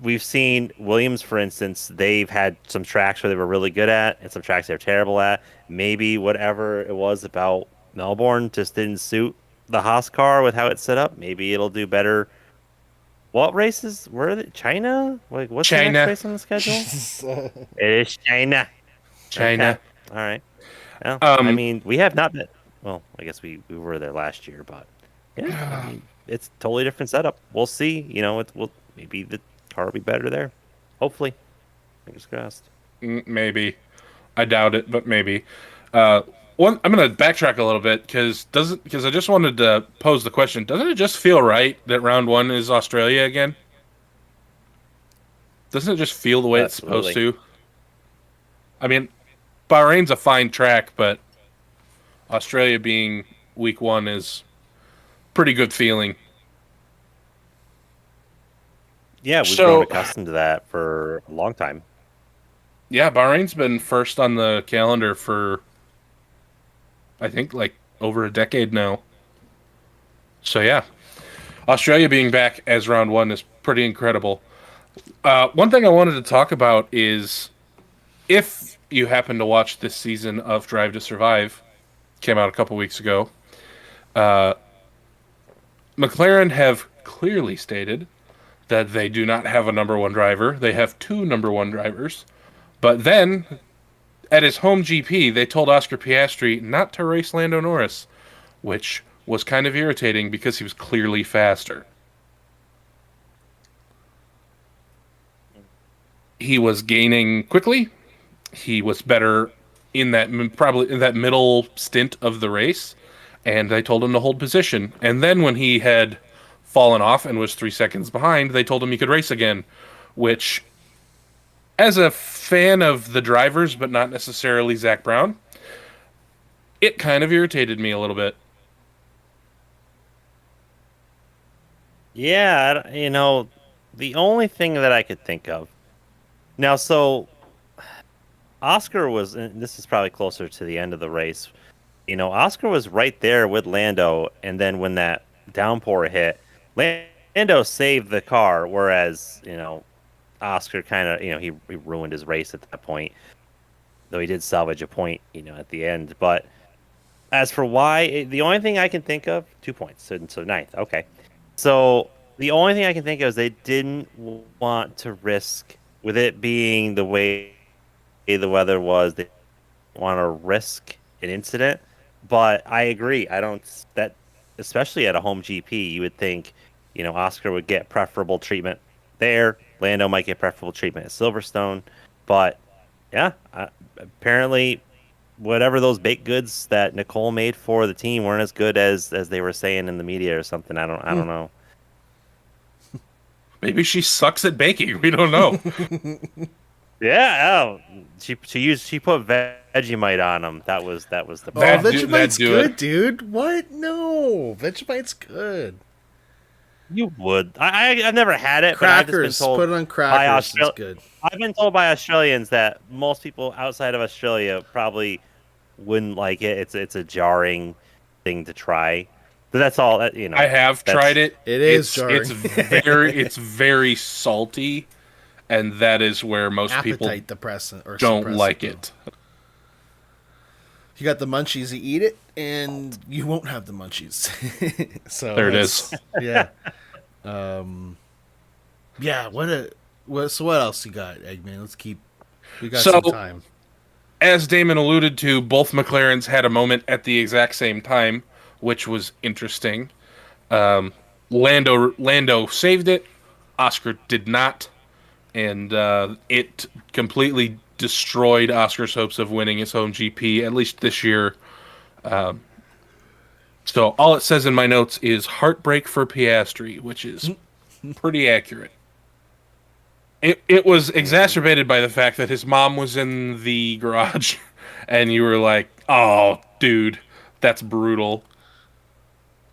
we've seen Williams, for instance, they've had some tracks where they were really good at and some tracks they're terrible at. Maybe whatever it was about Melbourne just didn't suit the Haas car with how it's set up. Maybe it'll do better. What races were it? China? Like, what's the China. next race on the schedule? It is China. China. Okay. All right. Well, I mean, we have not been. Well, I guess we were there last year, but yeah, I mean, it's totally different setup. We'll see. Maybe the car will be better there. Hopefully, fingers crossed. Maybe. I doubt it, but maybe. I'm going to backtrack a little bit because I just wanted to pose the question. Doesn't it just feel right that round one is Australia again? Doesn't it just feel the way it's supposed to? I mean, Bahrain's a fine track, but Australia being week one is pretty good feeling. Yeah, we've grown accustomed to that for a long time. Yeah, Bahrain's been first on the calendar for, I think, like over a decade now. So yeah, Australia being back as round one is pretty incredible. One thing I wanted to talk about is if you happen to watch this season of Drive to Survive, came out a couple weeks ago, McLaren have clearly stated that they do not have a number one driver. They have two number one drivers. But then, at his home GP, they told Oscar Piastri not to race Lando Norris, which was kind of irritating because he was clearly faster. He was gaining quickly. He was better in that middle stint of the race, and they told him to hold position. And then when he had fallen off and was 3 seconds behind, they told him he could race again, which, as a fan of the drivers, but not necessarily Zach Brown, it kind of irritated me a little bit. Yeah, the only thing that I could think of now, so Oscar was, and this is probably closer to the end of the race. Oscar was right there with Lando, and then when that downpour hit, Lando Lando saved the car, whereas Oscar kind of he ruined his race at that point. Though he did salvage a point, at the end. But as for why, the only thing I can think of, 2 points, so ninth. Okay, so the only thing I can think of is they didn't want to risk with it being the way the weather was. They didn't want to risk an incident. But I agree. I don't that especially at a home GP, you would think Oscar would get preferable treatment there. Lando might get preferable treatment at Silverstone, but yeah, apparently whatever those baked goods that Nicole made for the team weren't as good as they were saying in the media or something. I don't know. Maybe she sucks at baking. We don't know. Yeah, she put Vegemite on them. That was the Oh, That do- Vegemite's that do good, it. dude. What? No, Vegemite's good. You would. I've never had it, but I've just been Crackers, told put it on by crackers. It's good. I've been told by Australians that most people outside of Australia probably wouldn't like it. It's a jarring thing to try. But that's all. I have tried it. It is It's very salty, and that is where most people Appetite depressant or don't suppressant, like though. it. You got the munchies, you eat it, and you won't have the munchies. So There it is. Yeah. Yeah. So what else you got, Eggman? We got some time. As Damon alluded to, both McLarens had a moment at the exact same time, which was interesting. Lando saved it. Oscar did not, and it completely destroyed Oscar's hopes of winning his home GP, at least this year. So all it says in my notes is heartbreak for Piastri, which is pretty accurate. It was exacerbated by the fact that his mom was in the garage, and you were like, "Oh, dude, that's brutal."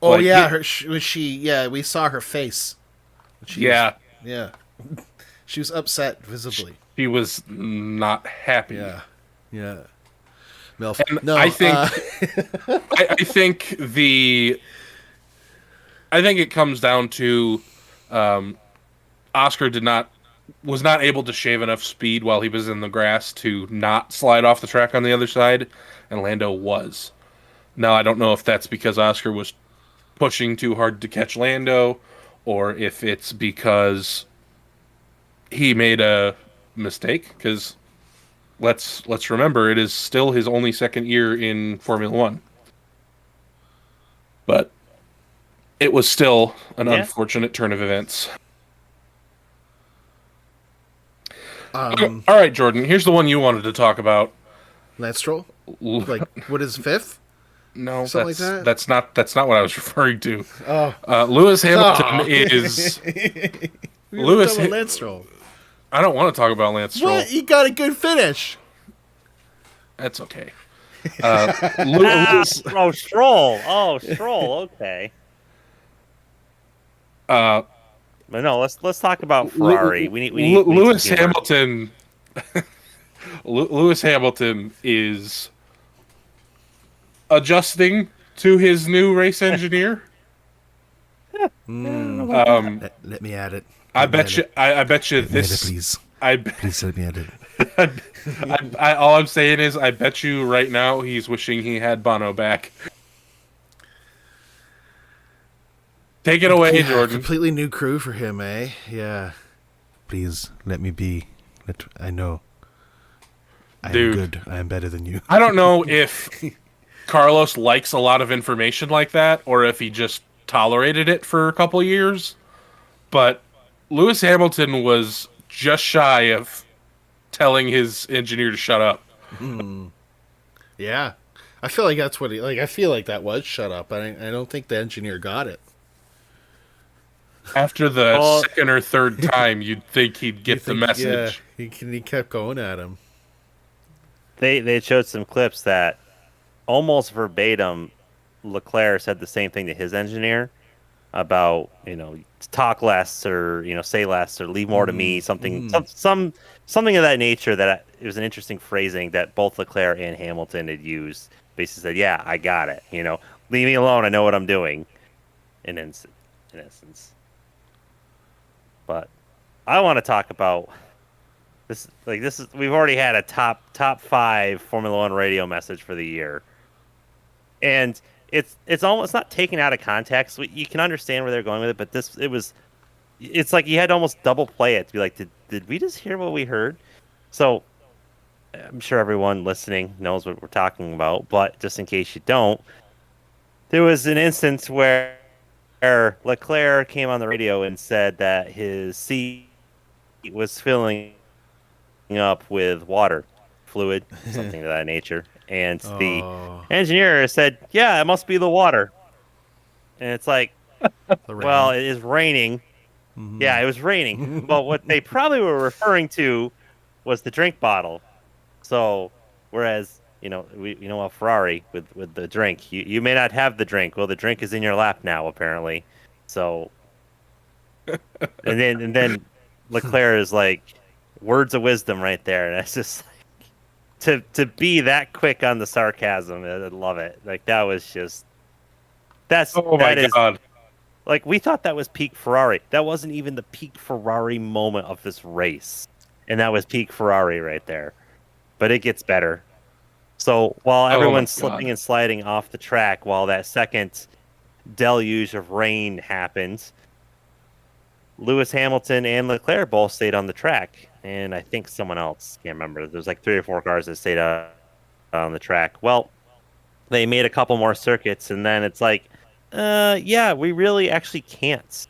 Oh Like, yeah, we saw her face. Yeah, Yeah. She was upset visibly. he was not happy. Yeah. Yeah. Milf. And No, I think I think it comes down to Oscar was not able to shave enough speed while he was in the grass to not slide off the track on the other side, and Lando was. Now I don't know if that's because Oscar was pushing too hard to catch Lando, or if it's because he made a mistake. Because let's remember, it is still his only second year in Formula One. But it was still an unfortunate turn of events. All right, Jordan, here's the one you wanted to talk about. Lance Stroll? Like, what is fifth? No, Something like that? that's not what I was referring to. Oh. Lewis Hamilton is We were Lewis talking about Lance Stroll. I don't want to talk about Lance Stroll. What? He got a good finish. That's okay. Lewis, Stroll. Oh, Stroll. Okay. But no, let's talk about Ferrari. We need Lewis some humor. Hamilton. Lewis Hamilton is adjusting to his new race engineer. Let me add it. I bet you this. Please. Please let me add it. All I'm saying is, I bet you right now he's wishing he had Bono back. Take it away, Yeah, Jordan. completely new crew for him, eh? Yeah. Please let me be. I know. I am Dude. good. I am better than you. I don't know if Carlos likes a lot of information like that, or if he just tolerated it for a couple years. But Lewis Hamilton was just shy of telling his engineer to shut up. Yeah. I feel like that's what I feel like that was shut up. I don't think the engineer got it. After the second or third time, you'd think he'd get the message. Yeah, he kept going at him. They showed some clips that almost verbatim Leclerc said the same thing to his engineer about, talk less or, say less or leave more to me, something of that nature. That it was an interesting phrasing that both Leclerc and Hamilton had used. Basically said, yeah, I got it. Leave me alone. I know what I'm doing. In essence. But I want to talk about this. Like this is we've already had a top 5 Formula One radio message for the year, and it's almost not taken out of context. You can understand where they're going with it, but it's like you had to almost double play it to be like, did we just hear what we heard? So I'm sure everyone listening knows what we're talking about, but just in case you don't, there was an instance where Leclerc came on the radio and said that his seat was filling up with water, fluid, something of that nature. And the Oh, engineer said, "Yeah, it must be the water." And it's like, the well, rain. it is raining. Mhm. Yeah, it was raining. But what they probably were referring to was the drink bottle. So, whereas a Ferrari with the drink, you may not have the drink. Well, the drink is in your lap now, apparently. So, and then Leclerc is like words of wisdom right there, and it's just like, to be that quick on the sarcasm. I love it. Like that was just Oh my that is god. like we thought that was peak Ferrari. That wasn't even the peak Ferrari moment of this race, and that was peak Ferrari right there. But it gets better. So while Oh my everyone's slipping God. and sliding off the track, while that second deluge of rain happens, Lewis Hamilton and Leclerc both stayed on the track, and I think someone else can't remember. There's like 3 or 4 cars that stayed on the track. Well, they made a couple more circuits, and then it's like, yeah, we really actually can't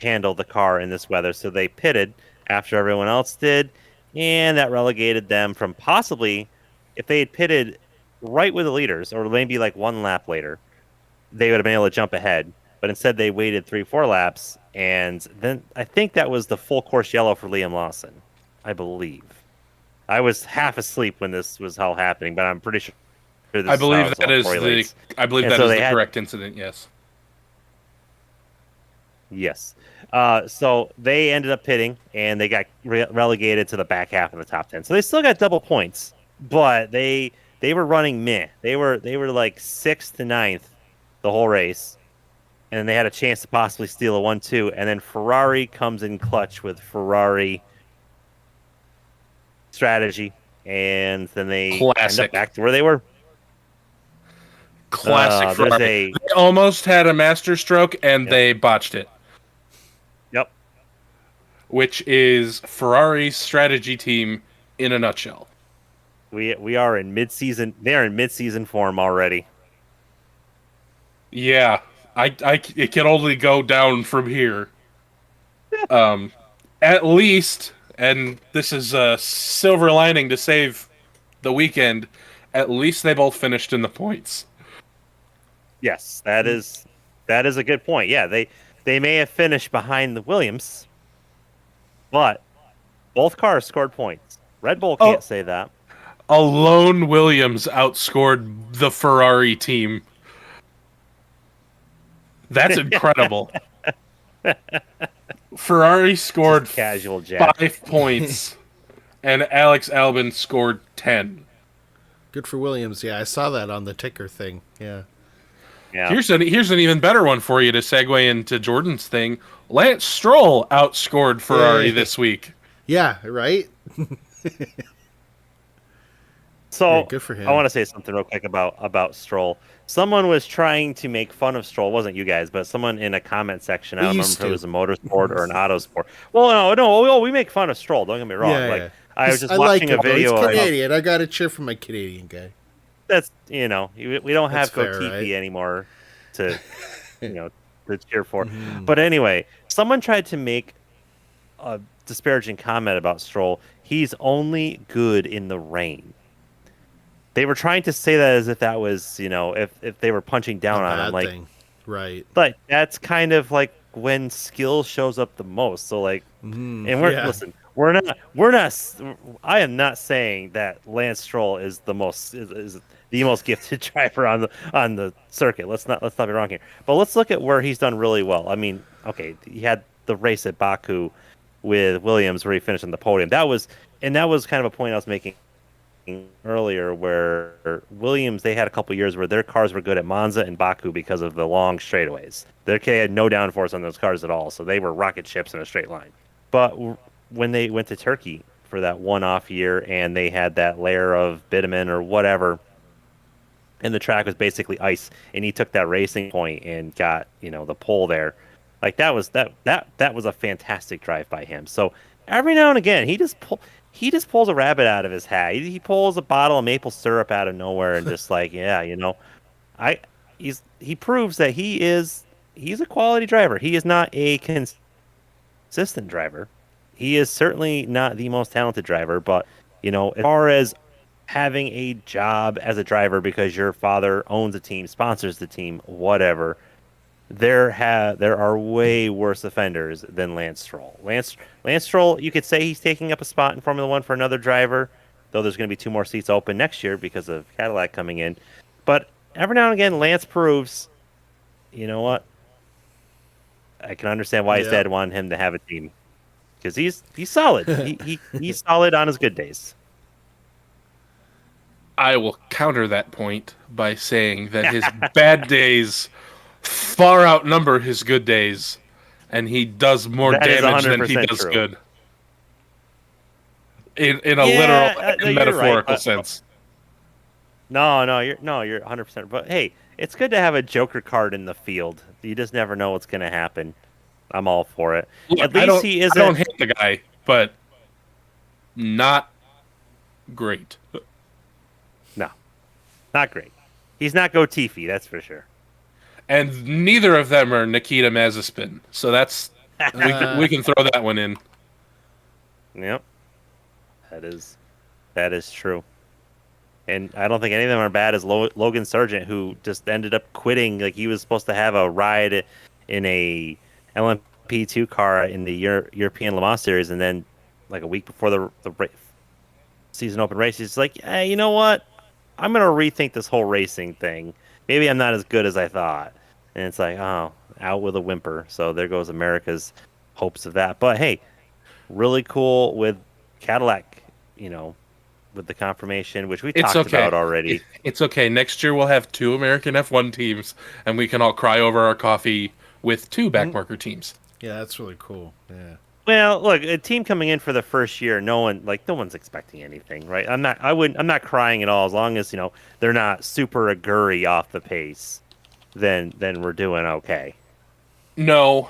handle the car in this weather, so they pitted after everyone else did, and that relegated them from possibly, if they had pitted right with the leaders, or maybe like 1 lap later, they would have been able to jump ahead. But instead, they waited 3-4 laps, and then I think that was the full course yellow for Liam Lawson, I believe. I was half asleep when this was all happening, but I'm pretty sure this I is how believe it that is correlates. the And so they had- correct incident. Yes. Yes. So they ended up pitting, and they got relegated to the back half of the top 10. So they still got double points, but they were running meh. They were like 6th to 9th the whole race, and they had a chance to possibly steal a 1-2. And then Ferrari comes in clutch with Ferrari strategy, and then they end Classic. up back to where they were. Classic There's Ferrari. They almost had a master stroke, and Yep. they botched it. Yep. Which is Ferrari's strategy team in a nutshell. We are in mid-season. They are in mid-season form already. Yeah, it can only go down from here. At least, and this is a silver lining to save the weekend. At least they both finished in the points. Yes, that is a good point. Yeah, they may have finished behind the Williams, but both cars scored points. Red Bull can't say that. Alone Williams outscored the Ferrari team. That's incredible. Ferrari scored Just casual Jack. 5 points, and Alex Albon scored 10. Good for Williams. Yeah, I saw that on the ticker thing. Yeah. Yeah. Here's an even better one for you to segue into Jordan's thing. Lance Stroll outscored Ferrari Hey. this week. Yeah, right? So Yeah, good for him. I want to say something real quick about Stroll. Someone was trying to make fun of Stroll. It wasn't you guys, but someone in a comment section. I We don't used remember if it to. was a motorsport or an auto sport. Well, no, we make fun of Stroll. Don't get me wrong. Yeah, like yeah. I was just I watching like a video. He's of- Canadian. I got to cheer for my Canadian guy. That's we don't have That's fair, Kotifi right? anymore to to cheer for. Mm-hmm. But anyway, someone tried to make a disparaging comment about Stroll. He's only good in the rain. They were trying to say that as if that was, if they were punching down A on him. bad Like, thing. Right. but that's kind of like when skill shows up the most. So like, and listen, we're not. I am not saying that Lance Stroll is the most is the most gifted driver on the circuit. Let's not be wrong here. But let's look at where he's done really well. I mean, okay, he had the race at Baku with Williams where he finished on the podium. That was kind of a point I was making earlier, where Williams, they had a couple years where their cars were good at Monza and Baku because of the long straightaways. They had no downforce on those cars at all, so they were rocket ships in a straight line. When they went to Turkey for that one-off year and they had that layer of bitumen or whatever, and the track was basically ice, and he took that racing point and got the pole there, like that was a fantastic drive by him. So every now and again, he just pulls a rabbit out of his hat. He pulls a bottle of maple syrup out of nowhere and just like I he proves that he's a quality driver. He is not a consistent driver. He is certainly not the most talented driver, but as far as having a job as a driver because your father owns a team, sponsors the team, whatever, there are way worse offenders than Lance Stroll. Lance Stroll, you could say he's taking up a spot in Formula One for another driver, though there's going to be 2 more seats open next year because of Cadillac coming in. But every now and again, Lance proves, you know what? I can understand why his dad wanted him to have a team because he's solid. He's solid on his good days. I will counter that point by saying that his bad days far outnumber his good days, and he does more damage than he does good. In a literal and metaphorical right, sense. No, you're 100%. But hey, it's good to have a Joker card in the field. You just never know what's going to happen. I'm all for it. Look, At least he isn't. I don't hate the guy, but not great. No, not great. He's not Gotifi, that's for sure. And neither of them are Nikita Mazepin, so that's we can throw that one in. Yep, that is true. And I don't think any of them are bad as Logan Sargent, who just ended up quitting. Like he was supposed to have a ride in a LMP2 car in the European Le Mans Series, and then like a week before the season open race, he's like, hey, you know what? I'm gonna rethink this whole racing thing. Maybe I'm not as good as I thought. And it's like, oh, out with a whimper. So there goes America's hopes of that. But hey, really cool with Cadillac, with the confirmation, which we talked about already. It's okay. Next year we'll have 2 American F1 teams, and we can all cry over our coffee with 2 backmarker teams. Yeah, that's really cool. Yeah. Well, look, a team coming in for the first year, no one's expecting anything, right? I'm not crying at all as long as they're not super aguri off the pace. Then we're doing okay. No,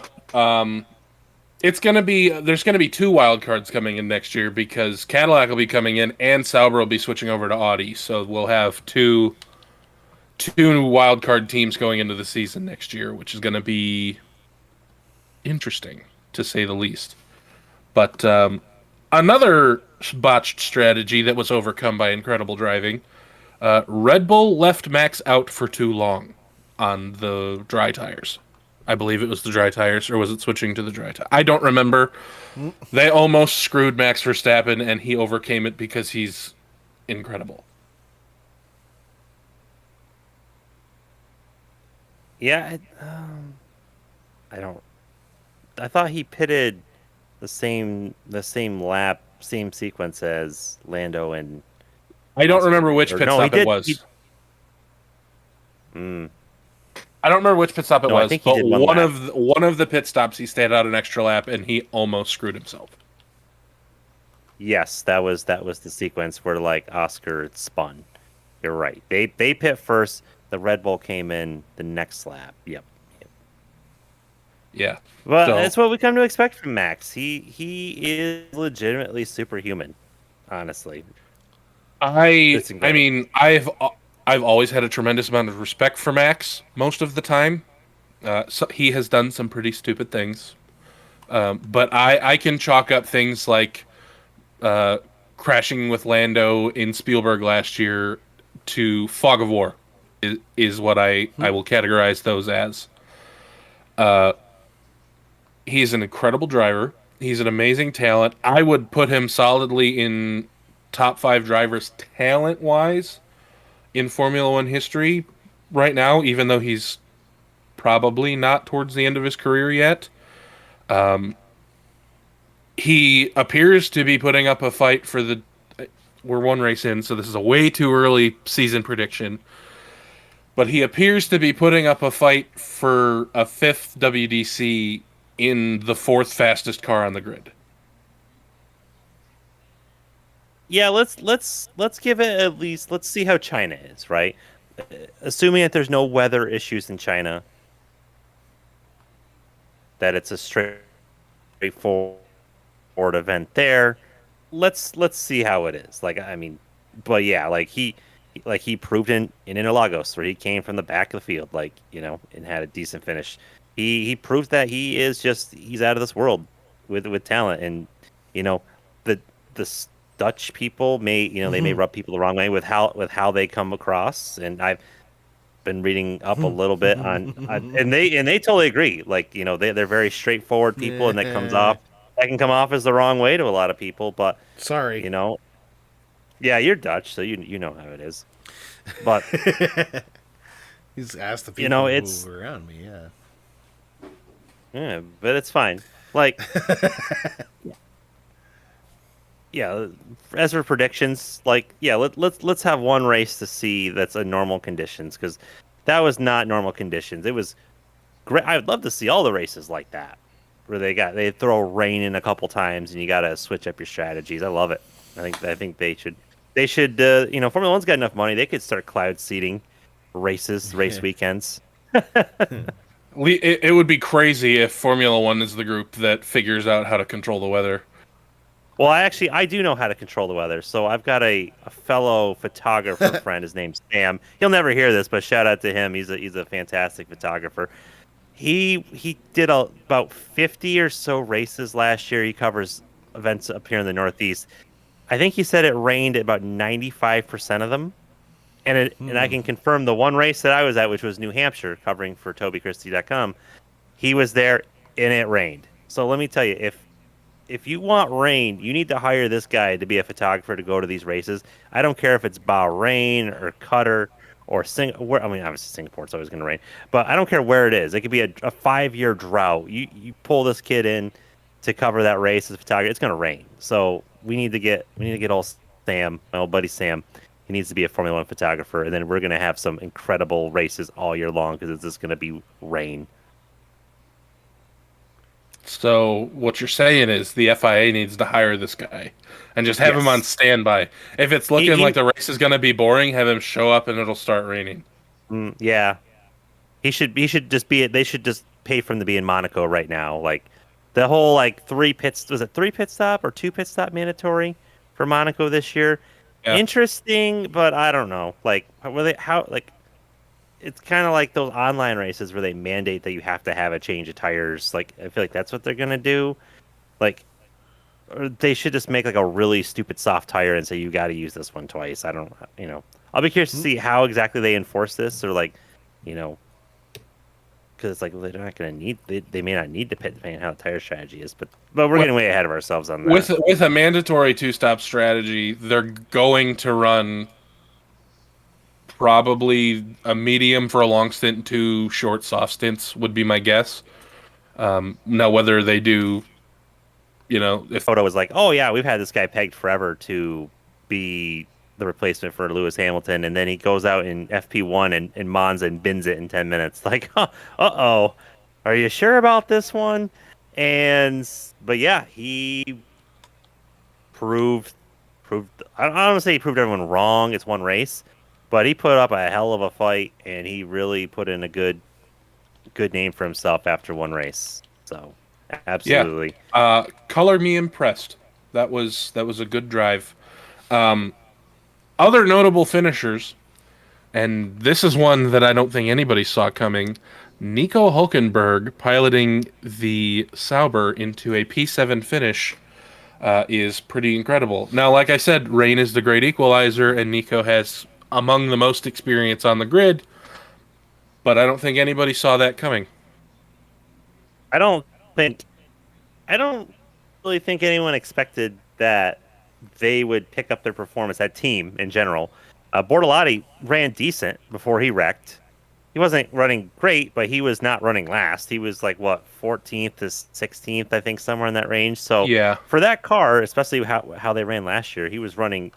there's gonna be 2 wild cards coming in next year because Cadillac will be coming in and Sauber will be switching over to Audi, so we'll have two wild card teams going into the season next year, which is gonna be interesting to say the least. But another botched strategy that was overcome by incredible driving, Red Bull left Max out for too long on the dry tires. I believe it was the dry tires, or was it switching to the dry tires? I don't remember. They almost screwed Max Verstappen, and he overcame it because he's incredible. Yeah, I thought he pitted the same lap, same sequence as Lando and. I don't remember which pit stop it was. I don't remember which pit stop it was, but one of the pit stops he stayed out an extra lap and he almost screwed himself. Yes, that was the sequence where like Oscar spun. You're right. They pit first. The Red Bull came in the next lap. Yep. Yeah. Well, that's what we come to expect from Max. He is legitimately superhuman, honestly. I mean, I've always had a tremendous amount of respect for Max most of the time. So he has done some pretty stupid things. But I can chalk up things like crashing with Lando in Spielberg last year to fog of war is what I will categorize those as. He's an incredible driver. He's an amazing talent. I would put him solidly in top 5 drivers talent-wise in Formula One history right now, even though he's probably not towards the end of his career yet. He appears to be putting up a fight for the... We're 1 race in, so this is a way too early season prediction. But he appears to be putting up a fight for a 5th WDC in the 4th fastest car on the grid. Yeah, let's give it at least. Let's see how China is, right? Assuming that there's no weather issues in China, that it's a straightforward event there. Let's see how it is. Like I mean, but yeah, he proved in Interlagos where he came from the back of the field, like and had a decent finish. He proved that he's out of this world with talent, and you know the Dutch people they may rub people the wrong way with how they come across, and I've been reading up a little bit and they totally agree. Like they're very straightforward people, and that can come off as the wrong way to a lot of people, but Sorry. you know yeah, you're Dutch, so you know how it is. But He's asked the people it's who were around me. Yeah. yeah, but it's fine. Like yeah, as for predictions, like yeah, let's have one race to see that's a normal conditions, because that was not normal conditions. It was great. I would love to see all the races like that, where they throw rain in a couple times and you got to switch up your strategies. I love it. I think they should Formula One's got enough money. They could start cloud seeding race weekends. It would be crazy if Formula One is the group that figures out how to control the weather. Well, I do know how to control the weather. So I've got a fellow photographer friend. His name's Sam. He'll never hear this, but shout out to him. He's a fantastic photographer. He did about 50 or so races last year. He covers events up here in the Northeast. I think he said it rained at about 95% of them. And I can confirm the one race that I was at, which was New Hampshire, covering for TobyChristie.com. He was there and it rained. So let me tell you, if you want rain, you need to hire this guy to be a photographer to go to these races. I don't care if it's Bahrain or Qatar or Singapore. I mean, obviously Singapore, it's always going to rain, but I don't care where it is. It could be a 5-year drought. You pull this kid in to cover that race as a photographer, it's going to rain. So we need to get old Sam, my old buddy Sam. He needs to be a Formula One photographer, and then we're going to have some incredible races all year long because it's just going to be rain. So what you're saying is the FIA needs to hire this guy and just have him on standby. If it's looking like the race is going to be boring, have him show up and it'll start raining. Yeah, he should just be. They should just pay for him to be in Monaco right now. Like the whole 3 pits, was it 3 pit stop or 2 pit stop mandatory for Monaco this year? Yeah. Interesting, but I don't know. It's kind of like those online races where they mandate that you have to have a change of tires. Like, I feel like that's what they're gonna do. Like, or they should just make like a really stupid soft tire and say you got to use this one twice. I don't, I'll be curious to see how exactly they enforce this, or because it's like, well, they're not gonna need. They may not need to pit depending on how the tire strategy is. But we're getting way ahead of ourselves on that. With a mandatory 2-stop strategy, they're going to run probably a medium for a long stint and 2 short soft stints would be my guess. Now whether they do, if Photo was like, oh yeah, we've had this guy pegged forever to be the replacement for Lewis Hamilton, and then he goes out in FP1 and Monza and bins it in 10 minutes. Like, uh-oh, are you sure about this one? But yeah, he proved. I don't want to say he proved everyone wrong. It's one race, but he put up a hell of a fight, and he really put in a good name for himself after one race. So, absolutely. Yeah. Color me impressed. That was a good drive. Other notable finishers, and this is one that I don't think anybody saw coming. Nico Hulkenberg piloting the Sauber into a P7 finish is pretty incredible. Now, like I said, rain is the great equalizer, and Nico has among the most experience on the grid, but I don't think anybody saw that coming. I don't really think anyone expected that they would pick up their performance, that team in general. Bortolotti ran decent before he wrecked. He wasn't running great, but he was not running last. He was 14th to 16th, I think, somewhere in that range. So yeah, for that car, especially how they ran last year, he was running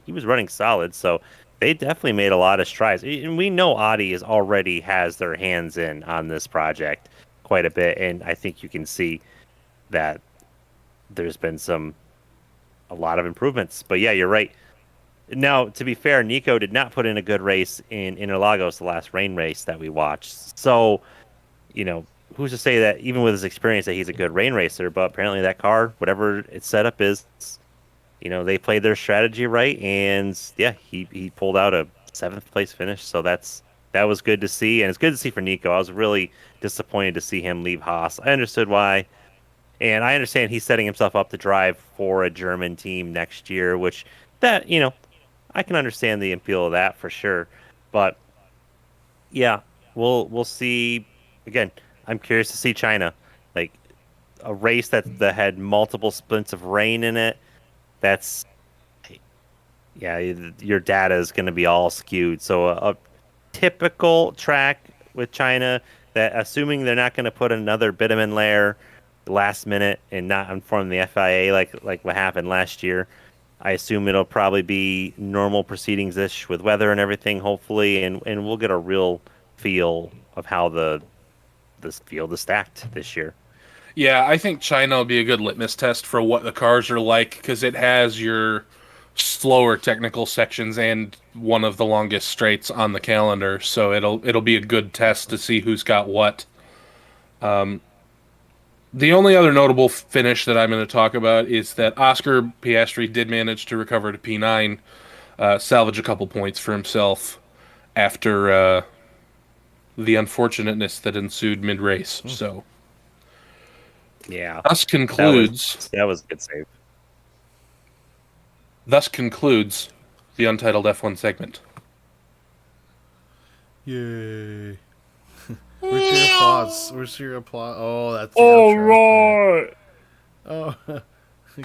solid. So they definitely made a lot of strides. And we know Audi already has their hands in on this project quite a bit, and I think you can see that there's been a lot of improvements. But yeah, you're right. Now, to be fair, Nico did not put in a good race in Interlagos, the last rain race that we watched. So, who's to say that even with his experience that he's a good rain racer? But apparently that car, whatever its setup is, they played their strategy right, and yeah, he pulled out a 7th place finish. So that was good to see, and it's good to see for Nico. I was really disappointed to see him leave Haas. I understood why, and I understand he's setting himself up to drive for a German team next year, which that I can understand the appeal of that for sure. But yeah, we'll see. Again, I'm curious to see China, like a race that had multiple splints of rain in it. That's yeah, your data is going to be all skewed. So a typical track with China that, assuming they're not going to put another bitumen layer last minute and not inform the FIA like what happened last year. I assume it'll probably be normal proceedings-ish with weather and everything, hopefully, and we'll get a real feel of how this field is stacked this year. Yeah, I think China will be a good litmus test for what the cars are like, because it has your slower technical sections and one of the longest straights on the calendar, so it'll be a good test to see who's got what. The only other notable finish that I'm going to talk about is that Oscar Piastri did manage to recover to P9, salvage a couple points for himself after the unfortunateness that ensued mid-race. So, yeah, thus concludes that was a good save. Thus concludes the Untitled F1 segment. Yay. Where's your applause? Where's your applause? Oh, that's the All outro. right. Oh,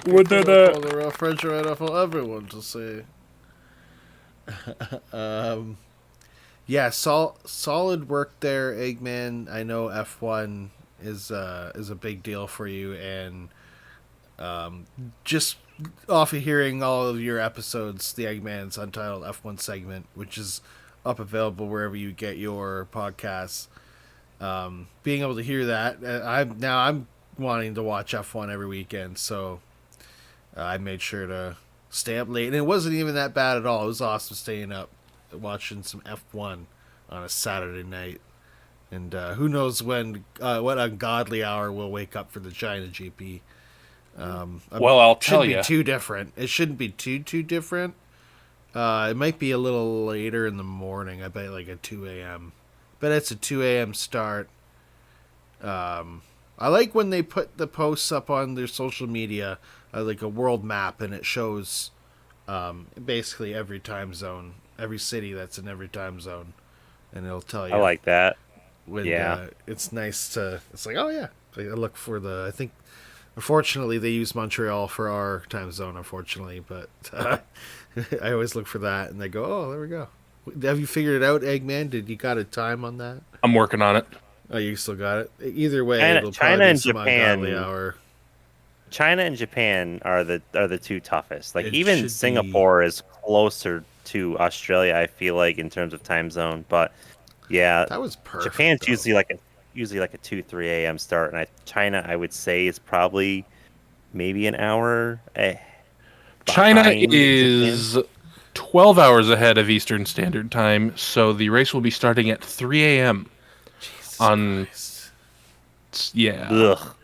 We did it. The real French right off for everyone to see. Yeah, solid work there, Eggman. I know F1 is a big deal for you, and just off of hearing all of your episodes, the Eggman's Untitled F1 segment, which is up available wherever you get your podcasts. Being able to hear that, I'm wanting to watch F1 every weekend, so I made sure to stay up late, and it wasn't even that bad at all. It was awesome staying up watching some F1 on a Saturday night, and who knows when what ungodly hour we'll wake up for the China GP. Well, I'll tell you, too different. It shouldn't be too different. It might be a little later in the morning. I bet like a 2 a.m. But it's a 2 a.m. start. I like when they put the posts up on their social media, like a world map, and it shows basically every time zone, every city that's in every time zone, and it'll tell you. I like that. Yeah, it's nice to. It's like, oh yeah, I look for the. I think, unfortunately, they use Montreal for our time zone. Unfortunately, but I always look for that, and they go, oh, there we go. Have you figured it out, Eggman? Did you got a time on that? I'm working on it. Oh, you still got it. Either way, it'll China probably be and some Japan. ungodly hour. China and Japan are the two toughest. Like It even should Singapore is closer to Australia, I feel like, in terms of time zone. But yeah, That was perfect. Japan's though. usually like a 2-3 a.m. start, and China I would say is probably maybe an hour. China behind is 12 hours ahead of Eastern Standard Time, so the race will be starting at 3 a.m. Jesus on. Christ. Yeah. Ugh.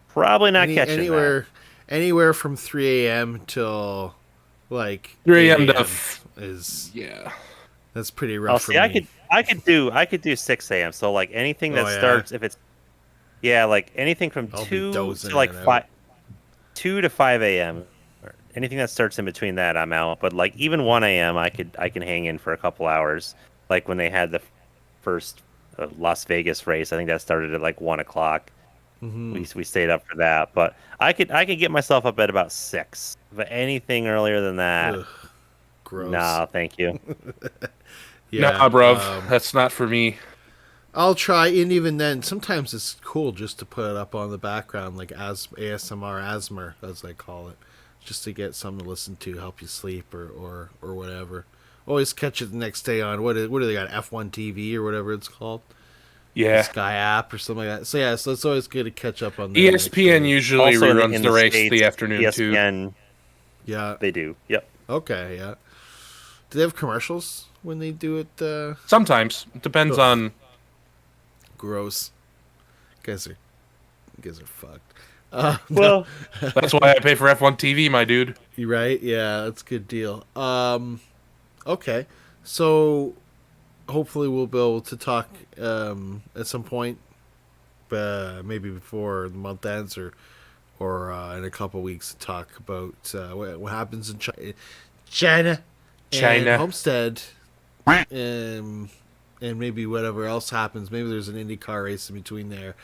Probably not catching anywhere from 3 a.m. till like 3 a.m. 8 to is yeah. that's pretty that. rough for See, me. I could do 6 a.m. So like anything that Oh, yeah? starts if it's like anything from I'll be 2 dozing to like in and 5 2 to 5 a.m. or anything that starts in between that I'm out. But like even 1 a.m. I can hang in for a couple hours. Like when they had the first Las Vegas race, I think that started at like 1 o'clock. Mm-hmm. We stayed up for that, but I could get myself up at about 6. But anything earlier than that, Ugh, gross. nah, thank you. Yeah, Nah, bruv. That's not for me. I'll try, and even then, sometimes it's cool just to put it up on the background, like ASMR, ASMR, as I call it, just to get something to listen to, help you sleep, or whatever. Always catch it the next day on what do they got, F1 TV or whatever it's called, Yeah. Sky app or something like that. So yeah, so it's always good to catch up on that. ESPN usually Also reruns in the race States, the afternoon too. ESPN, Yeah, they do. Yep. Okay, yeah. Do they have commercials when they do it? Sometimes it depends Ugh. on. Gross. You guys are fucked. Well, That's why I pay for F1 TV, my dude. You right? Yeah, that's a good deal. Okay. So hopefully we'll be able to talk at some point, maybe before the month ends or in a couple weeks to talk about what happens in China and China. Homestead, and maybe whatever else happens. Maybe there's an IndyCar race in between there.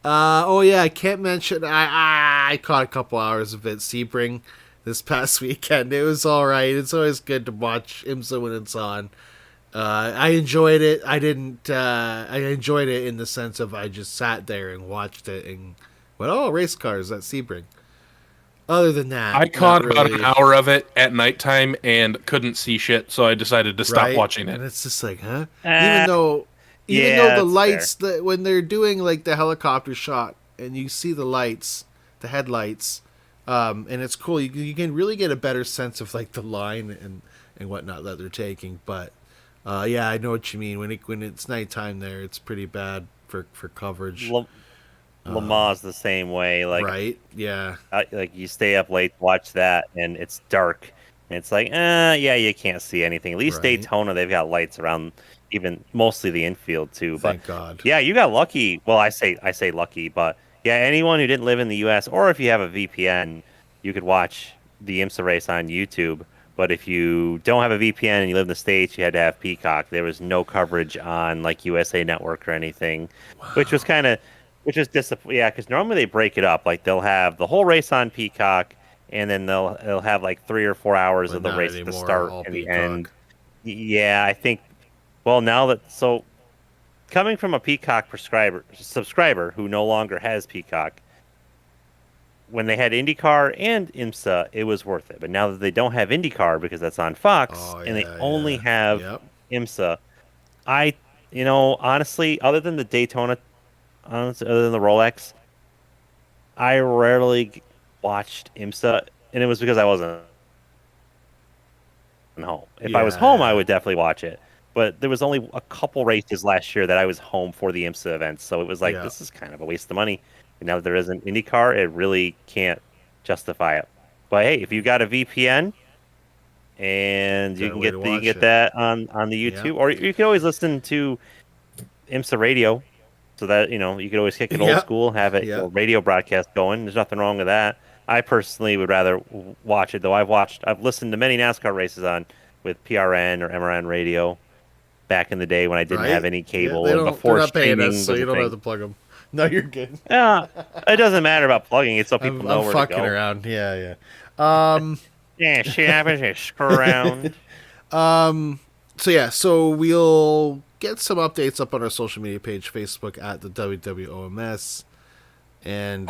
Oh yeah, I can't mention. I caught a couple hours of it Sebring this past weekend. It was all right. It's always good to watch IMSA when it's on. I enjoyed it. I didn't. I enjoyed it in the sense of I just sat there and watched it and went, "Oh, race cars at Sebring." Other than that, I caught not about really, an hour of it at nighttime and couldn't see shit, so I decided to stop right? watching And it. it's just like, huh? Uh, Even yeah, though the that's lights, when they're doing like the helicopter shot and you see the lights, the headlights, and it's cool. You can really get a better sense of like the line and whatnot that they're taking. But yeah, I know what you mean. When it's nighttime there, it's pretty bad for coverage. Le Mans the same way. Like, Right? Yeah. like you stay up late to watch that, and it's dark, and it's like, yeah, you can't see anything. At least Right. Daytona, they've got lights around, even mostly the infield too. But Thank God. yeah, you got lucky. Well, I say lucky, but yeah, anyone who didn't live in the U.S. or if you have a VPN, you could watch the IMSA race on YouTube. But if you don't have a VPN and you live in the States, you had to have Peacock. There was no coverage on like USA Network or anything, which was disappointing. Yeah, because normally they break it up. Like they'll have the whole race on Peacock, and then they'll have like 3 or 4 hours But of the not race at the anymore, start all and the Peacock. end. Yeah, I think. Well, now that coming from a Peacock subscriber who no longer has Peacock, when they had IndyCar and IMSA, it was worth it. But now that they don't have IndyCar because that's on Fox, Oh, and they yeah, only yeah. have Yep. IMSA, honestly, other than the Daytona, other than the Rolex, I rarely watched IMSA, and it was because I wasn't home. If I was home, I Yeah. would definitely watch it. But there was only a couple races last year that I was home for the IMSA events, so it was like, Yeah. this is kind of a waste of money. And now that there is an IndyCar, it really can't justify it. But hey, if you got a VPN and you Got a can way to you can watch get it. that on the Yeah. YouTube, or you can always listen to IMSA radio, so that you could always kick it Yeah. old school, have it Yeah. radio broadcast going. There's nothing wrong with that. I personally would rather watch it though. I've listened to many NASCAR races with PRN or MRN radio back in the day when I didn't Right? have any Yeah, cable they're and before not paying us, streaming so was you a don't have thing. to plug them. No, you're good. Yeah, it doesn't matter about plugging it so people know I'm where to fucking go. around. Yeah, yeah. Yeah, shit happens. You screw around. So we'll get some updates up on our social media page, Facebook at the WWOMS, and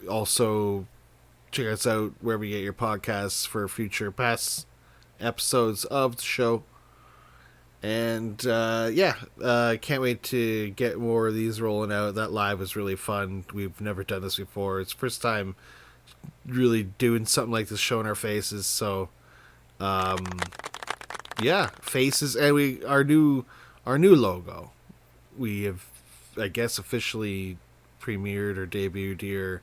also check us out wherever you get your podcasts for future past episodes of the show. And can't wait to get more of these rolling out. That live was really fun. We've never done this before. It's the first time really doing something like this, showing our faces. So, faces, and our new logo. We have, I guess, officially premiered or debuted here.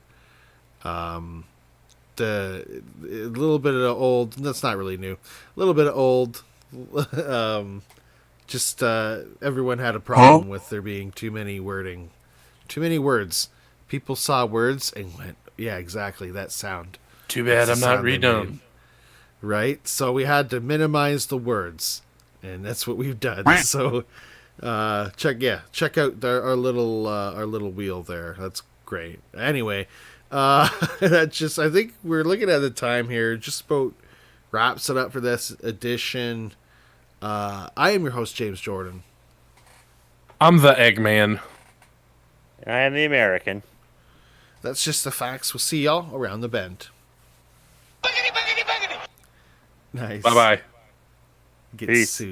The a little bit of old. That's not really new. A little bit of old. Just everyone had a problem with there being too many words. People saw words and went, "Yeah, exactly that sound." Too bad That's I'm the not sound they reading made. them. Right? So we had to minimize the words, and that's what we've done. So check out our little wheel there. That's great. Anyway, that's just, I think we're looking at the time here. Just about wraps it up for this edition. I am your host, James Jordan. I'm the Eggman. I am the American. That's just the facts. We'll see y'all around the bend. Nice. Bye bye. Get Peace. sued.